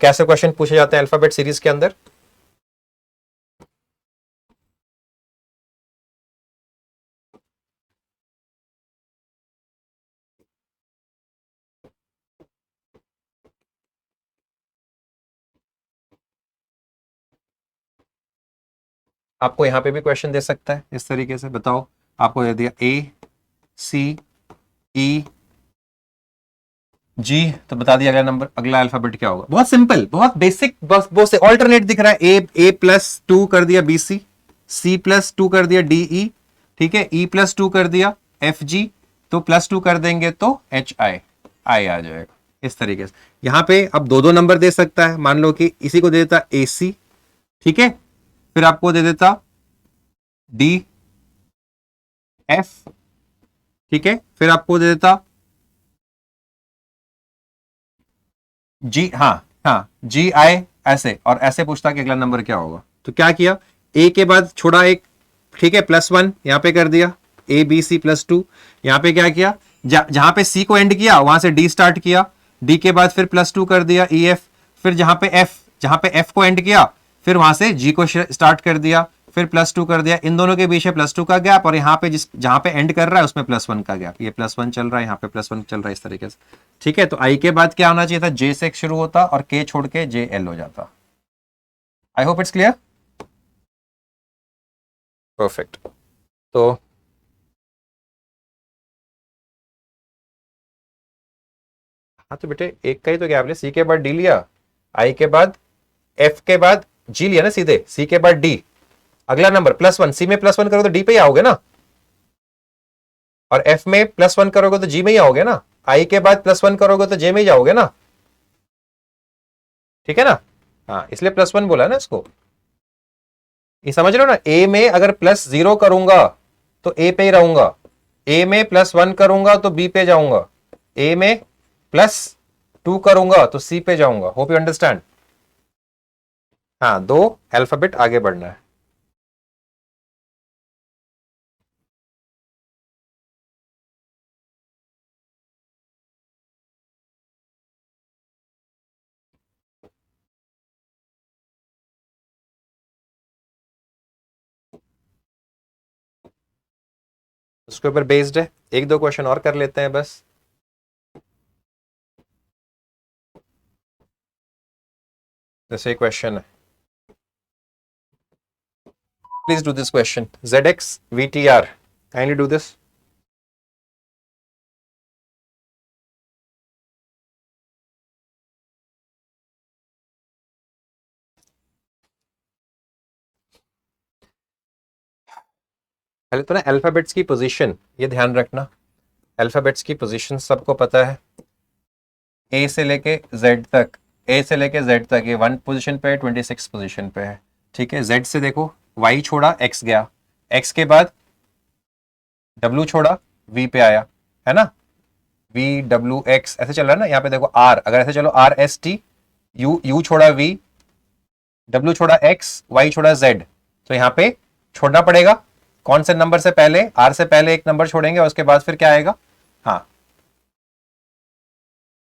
कैसे क्वेश्चन पूछे जाते हैं अल्फाबेट सीरीज के अंदर। आपको यहां पे भी क्वेश्चन दे सकता है इस तरीके से, बताओ आपको दे दिया ACE जी, तो बता दिया अगला नंबर, अगला अल्फाबेट क्या होगा? बहुत सिंपल, बहुत बेसिक, बस वो से ऑल्टरनेट दिख रहा है। A+2 कर दिया BC, C+2 कर दिया DE, ठीक है, E+2 कर दिया FG, तो +2 कर देंगे तो HI आ जाएगा इस तरीके से। यहां पे अब दो नंबर दे सकता है, मान लो कि इसी को दे देता AC, ठीक है, फिर आपको दे देता DF, ठीक है, फिर आपको दे देता जी, हाँ हाँ GI, ऐसे और ऐसे पूछता कि अगला नंबर क्या होगा। तो क्या किया? ए के बाद छोड़ा एक, ठीक है, +1 यहां पे कर दिया, ABC +2। यहां पे क्या किया? जहां पे C को एंड किया वहां से D स्टार्ट किया, D के बाद फिर +2 कर दिया EF, फिर जहां पे F को एंड किया फिर वहां से G को स्टार्ट कर दिया, फिर +2 कर दिया। इन दोनों के बीच में +2 का गैप, और यहाँ पे जहां पे एंड कर रहा है उसमें +1 का गैप। ये +1 चल रहा है, यहाँ पे +1 चल रहा है, इस तरीके से, ठीक है। तो I के बाद क्या होना चाहिए था? J से शुरू होता और K छोड़ के JL हो जाता। आई होप इट्स क्लियर, परफेक्ट। तो हाँ, तो बेटे एक का ही तो गैप लिया, C के बाद D लिया, I के बाद F के बाद G लिया ना सीधे, C के बाद D, अगला नंबर +1, C में +1 करोगे तो D पे ही आओगे ना, और F में +1 करोगे तो G में ही आओगे ना, I के बाद +1 करोगे तो J में ही जाओगे ना, ठीक है ना। हाँ, इसलिए +1 बोला ना इसको, ये समझ रहे हो ना। A में अगर +0 करूंगा तो A पे ही रहूंगा, A में +1 करूंगा तो B पे जाऊंगा, A में 2 करूंगा तो सी पे जाऊंगा। Hope you understand. हाँ, 2 अल्फाबेट आगे बढ़ना है। उसके ऊपर बेस्ड है। एक दो क्वेश्चन और कर लेते हैं बस। जैसे क्वेश्चन है, please do this question, ZX VTR, kindly do this. पहले तो ना अल्फाबेट्स की पोजीशन ये ध्यान रखना। अल्फाबेट्स की पोजीशन सबको पता है, ए से लेके जेड तक। ए से लेके जेड तक ये 1 पोजीशन पे है, 26 पोजीशन पे है। ठीक है, जेड से देखो, वाई छोड़ा एक्स गया, एक्स के बाद डब्ल्यू छोड़ा वी पे आया, है ना। वी डब्ल्यू एक्स ऐसे चल रहा है ना। यहाँ पे देखो आर, अगर ऐसे चलो are S T, you you छोड़ा वी, डब्ल्यू छोड़ा एक्स, वाई छोड़ा जेड, तो यहाँ पे छोड़ना पड़ेगा। कौन से नंबर से पहले, आर से पहले एक नंबर छोड़ेंगे और उसके बाद फिर क्या आएगा। हाँ,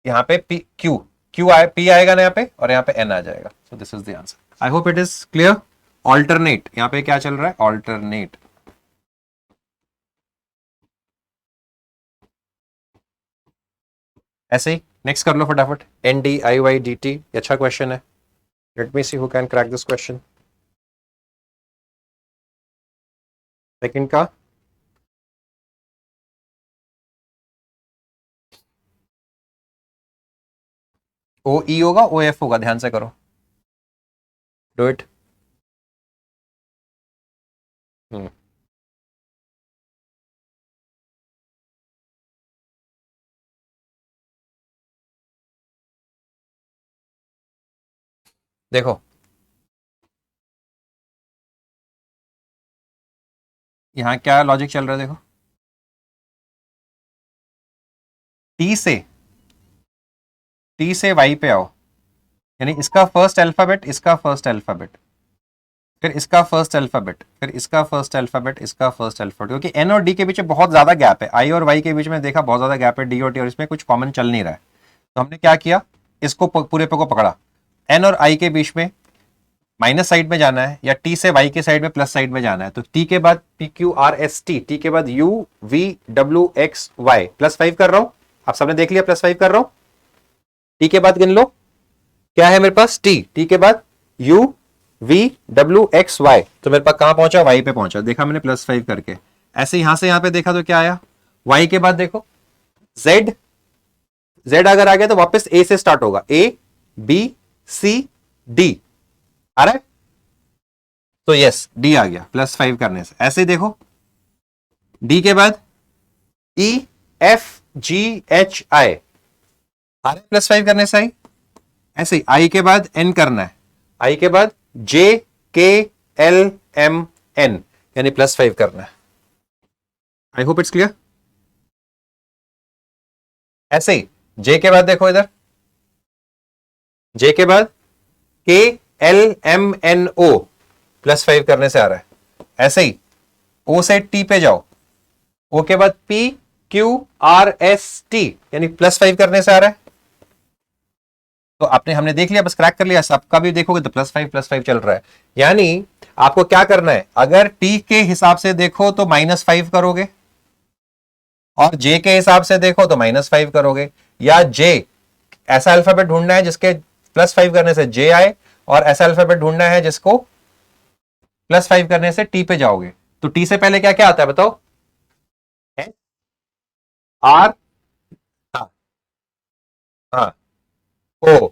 यहाँ पे पी क्यू, क्यू आए पी आएगा ना यहाँ पे, और यहाँ पे एन आ जाएगा। सो this is the answer. I hope it is clear. Alternate, यहाँ पे क्या चल रहा है, ऑल्टरनेट। ऐसे ही नेक्स्ट कर लो फटाफट। NDIYDT, अच्छा क्वेश्चन है। Let me see who can crack this question. Second का OE होगा, OF होगा, ध्यान से करो। Do it. देखो यहाँ क्या लॉजिक चल रहा है, देखो। टी से, टी से वाई पे आओ, यानी इसका फर्स्ट अल्फाबेट, इसका फर्स्ट अल्फाबेट, फिर इसका फर्स्ट अल्फाबेट, फिर इसका फर्स्ट अल्फाबेट, इसका फर्स्ट अल्फाबेट। क्योंकि एन और डी के बीच में बहुत ज्यादा गैप है, आई और वाई के बीच में देखा बहुत ज्यादा गैप है, डी और टी, और इसमें कुछ कॉमन चल नहीं रहा है। तो हमने क्या किया, इसको पूरे पे को पकड़ा। एन और आई के बीच में माइनस साइड में जाना है, या टी से वाई के साइड में प्लस साइड में जाना है, तो टी के बाद PQRST, टी के बाद UVWXY, +5 कर रहा हूं। आप सबने देख लिया, +5 कर रहा हूं। टी के बाद गिन लो क्या है मेरे पास, टी, टी के बाद UVWXY, तो मेरे पास कहां पहुंचा, वाई पे पहुंचा, देखा मैंने +5 करके। ऐसे यहां से यहां पे देखा तो क्या आया, वाई के बाद देखो जेड, जेड अगर आ गया तो वापस ए से स्टार्ट होगा, ABCD आ रहा है, तो यस डी आ गया +5 करने से। ऐसे ही देखो, डी के बाद EFGHI आ रहा है +5 करने से। आई ऐसे ही आई के बाद एन करना है, आई के बाद JKLMN, यानी +5 करना है। I hope it's clear. ऐसे ही जे के बाद देखो, इधर जे के बाद KLMNO, +5 करने से आ रहा है। ऐसे ही ओ से टी पे जाओ, ओ के बाद PQRST, यानी +5 करने से आ रहा है। तो आपने, हमने देख लिया, बस क्रैक कर लिया। सबका भी देखोगे तो +5 चल रहा है। यानी आपको क्या करना है, अगर टी के हिसाब से देखो तो -5 करोगे, और जे के हिसाब से देखो तो -5 करोगे, या जे, ऐसा अल्फाबेट ढूंढना है जिसके +5 करने से जे आए, और ऐसा अल्फाबेट ढूंढना है जिसको +5 करने से टी पे जाओगे। तो टी से पहले क्या क्या आता है बताओ, आर, हाँ हाँ, ओ,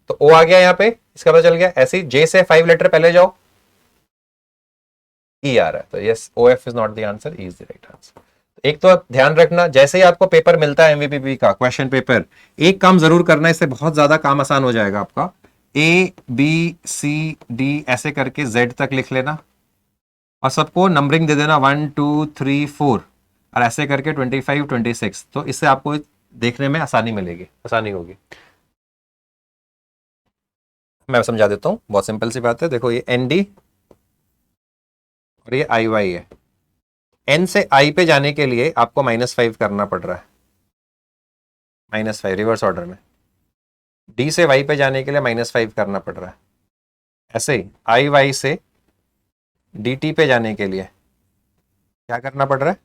तो ओ आ गया यहाँ पे, इसका पता चल गया। ऐसे ही जे से 5 लेटर पहले जाओ, ई आ रहा है, तो yes OF is not the answer, E is the right answer. एक तो आप ध्यान रखना, जैसे ही आपको पेपर मिलता है एमवीपीबी का क्वेश्चन पेपर, एक काम जरूर करना, इससे बहुत ज्यादा काम आसान हो जाएगा आपका। ABCD ऐसे करके Z तक लिख लेना, और सबको नंबरिंग दे देना 1 2 3 4, और ऐसे करके 25 26, तो इससे आपको देखने में आसानी मिलेगी, आसानी होगी। मैं समझा देता हूँ, बहुत सिंपल सी बात है। देखो ये एन डी और ये आई वाई है। एन से आई पे जाने के लिए आपको -5 करना पड़ रहा है, -5 रिवर्स ऑर्डर में। डी से वाई पे जाने के लिए -5 करना पड़ रहा है। ऐसे ही आई वाई से डी टी पे जाने के लिए क्या करना पड़ रहा है,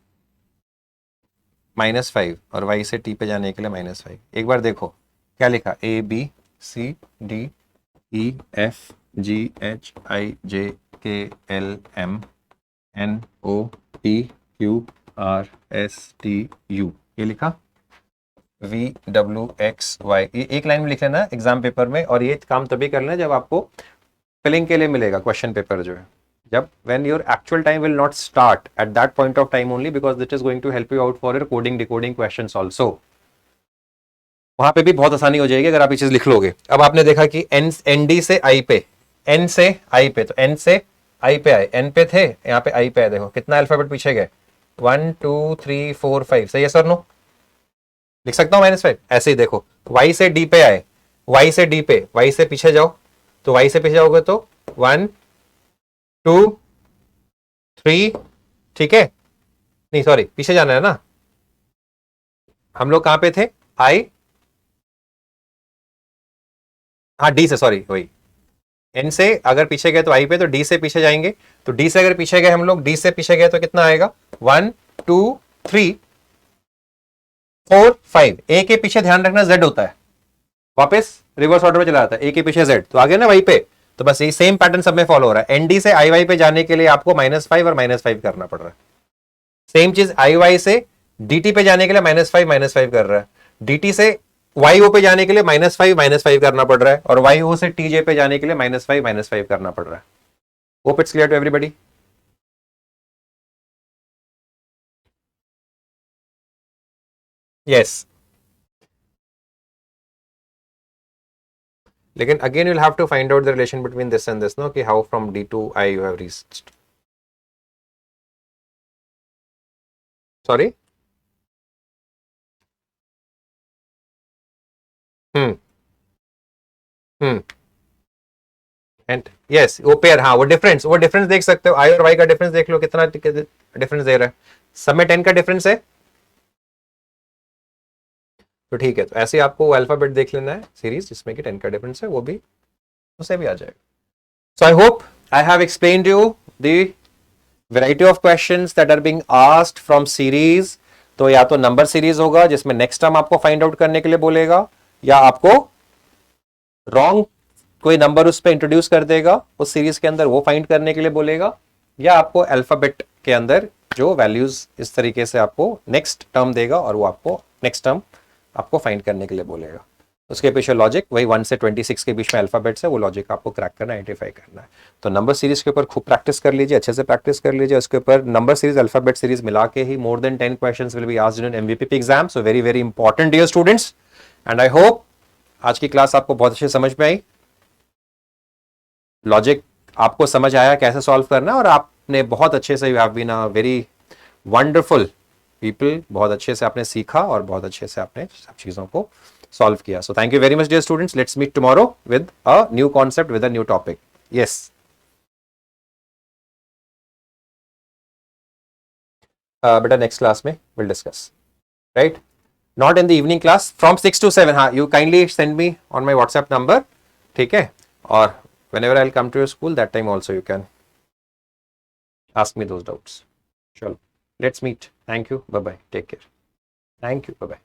-5, और वाई से टी पे जाने के लिए -5। एक बार देखो क्या लिखा, A B C D E F G H I J K L M N O P Q R S T U, ये लिखा। वी डब्ल्यू एक्स वाई, ये एक लाइन में लिख लेना एग्जाम पेपर में, और ये काम तभी करना जब आपको फिलिंग के लिए मिलेगा क्वेश्चन पेपर जो है, जब when your actual time will not start at that point of time only, because it is going to help you out for your coding decoding questions also। वहां पे भी बहुत आसानी हो जाएगी अगर आप ये चीज लिख लोगे। अब आपने देखा कि एन डी से आई पे, एन से आई पे, तो एन से आई पे आए, एन पे थे, यहाँ पे आई पे आए। देखो कितना अल्फाबेट पीछे गए, 1 2 3 4 5, सही है सर? नो लिख सकता हूँ -5। ऐसे ही देखो वाई से डी पे आए, वाई से डी पे, वाई से पीछे जाओ, तो वाई से पीछे जाओगे तो 1 2 3, ठीक है? नहीं सॉरी, पीछे जाना है ना, हम लोग कहां पे थे, आई, हाँ डी से, सॉरी वही, एन से अगर पीछे गए तो आई पे, तो डी से पीछे जाएंगे, तो डी से अगर पीछे गए हम लोग, डी से पीछे गए तो कितना आएगा, 1 2 3 4 5। ए के पीछे ध्यान रखना जेड होता है, वापस रिवर्स ऑर्डर में चला जाता है, ए के पीछे जेड, तो आगे ना वहीं पे। तो बस यही सेम पैटर्न सब में फॉलो हो रहा है। एनडी से आई वाई पे जाने के लिए आपको -5 और -5 करना पड़ रहा है। सेम चीज आई वाई से dt पे जाने के लिए -5 कर रहा है, dt से YO पे जाने के लिए -5 करना पड़ रहा है, और YO से TJ पे जाने के लिए -5 करना पड़ रहा है। Hope it's clear to everybody. Yes, लेकिन again you will have to find out the relation between this and this, no, कि how from D to I you have reached। Sorry, hmm hmm and yes, वो pair, हाँ वो difference देख सकते हो, आई और Y का डिफरेंस देख लो कितना डिफरेंस दे रहा है। सब में 10 का डिफरेंस है, तो ठीक है, तो ऐसे आपको अल्फाबेट देख लेना है सीरीज जिसमें कि 10 का डिफरेंस है, वो भी उसे भी आ जाएगा। So I hope I have explained you the variety of questions that are being asked from series. तो या तो नंबर सीरीज होगा जिसमें नेक्स्ट टर्म आपको फाइंड आउट करने के लिए बोलेगा, या आपको रॉन्ग कोई नंबर उस पर इंट्रोड्यूस कर देगा उस सीरीज के अंदर, वो फाइंड करने के लिए बोलेगा, या आपको अल्फाबेट के अंदर जो वैल्यूज इस तरीके से आपको नेक्स्ट टर्म देगा और वो आपको नेक्स्ट टर्म आपको फाइंड करने के लिए बोलेगा। उसके पीछे लॉजिक वही 1 से 26 के बीच में अल्फाबेट्स है, वो लॉजिक आपको क्रैक करना, आइडेंटिफाई करना है। तो नंबर सीरीज के ऊपर खूब प्रैक्टिस कर लीजिए, अच्छे से प्रैक्टिस कर लीजिए। उसके ऊपर नंबर सीरीज अल्फाबेट सीरीज मिला के ही more than 10 questions will be asked in MVPP exam. So very very important dear students, and I hope आज की क्लास आपको बहुत अच्छे समझ में आई, लॉजिक आपको समझ आया कैसे सॉल्व करना, और आपने बहुत अच्छे से, you have been a very wonderful people, बहुत अच्छे से आपने सीखा और बहुत अच्छे से आपने सब चीजों को सॉल्व किया। So thank you very much dear students, let's meet tomorrow with a new concept with a new topic. Yes, बेटा नेक्स्ट क्लास में will discuss, right? Not in the evening class from 6 to 7। हाँ, you kindly send me on my WhatsApp number, ठीक है? और whenever I'll come to your school, that time also you can ask me those doubts. Sure. Let's meet. Thank you. Bye bye. Take care. Thank you. Bye bye.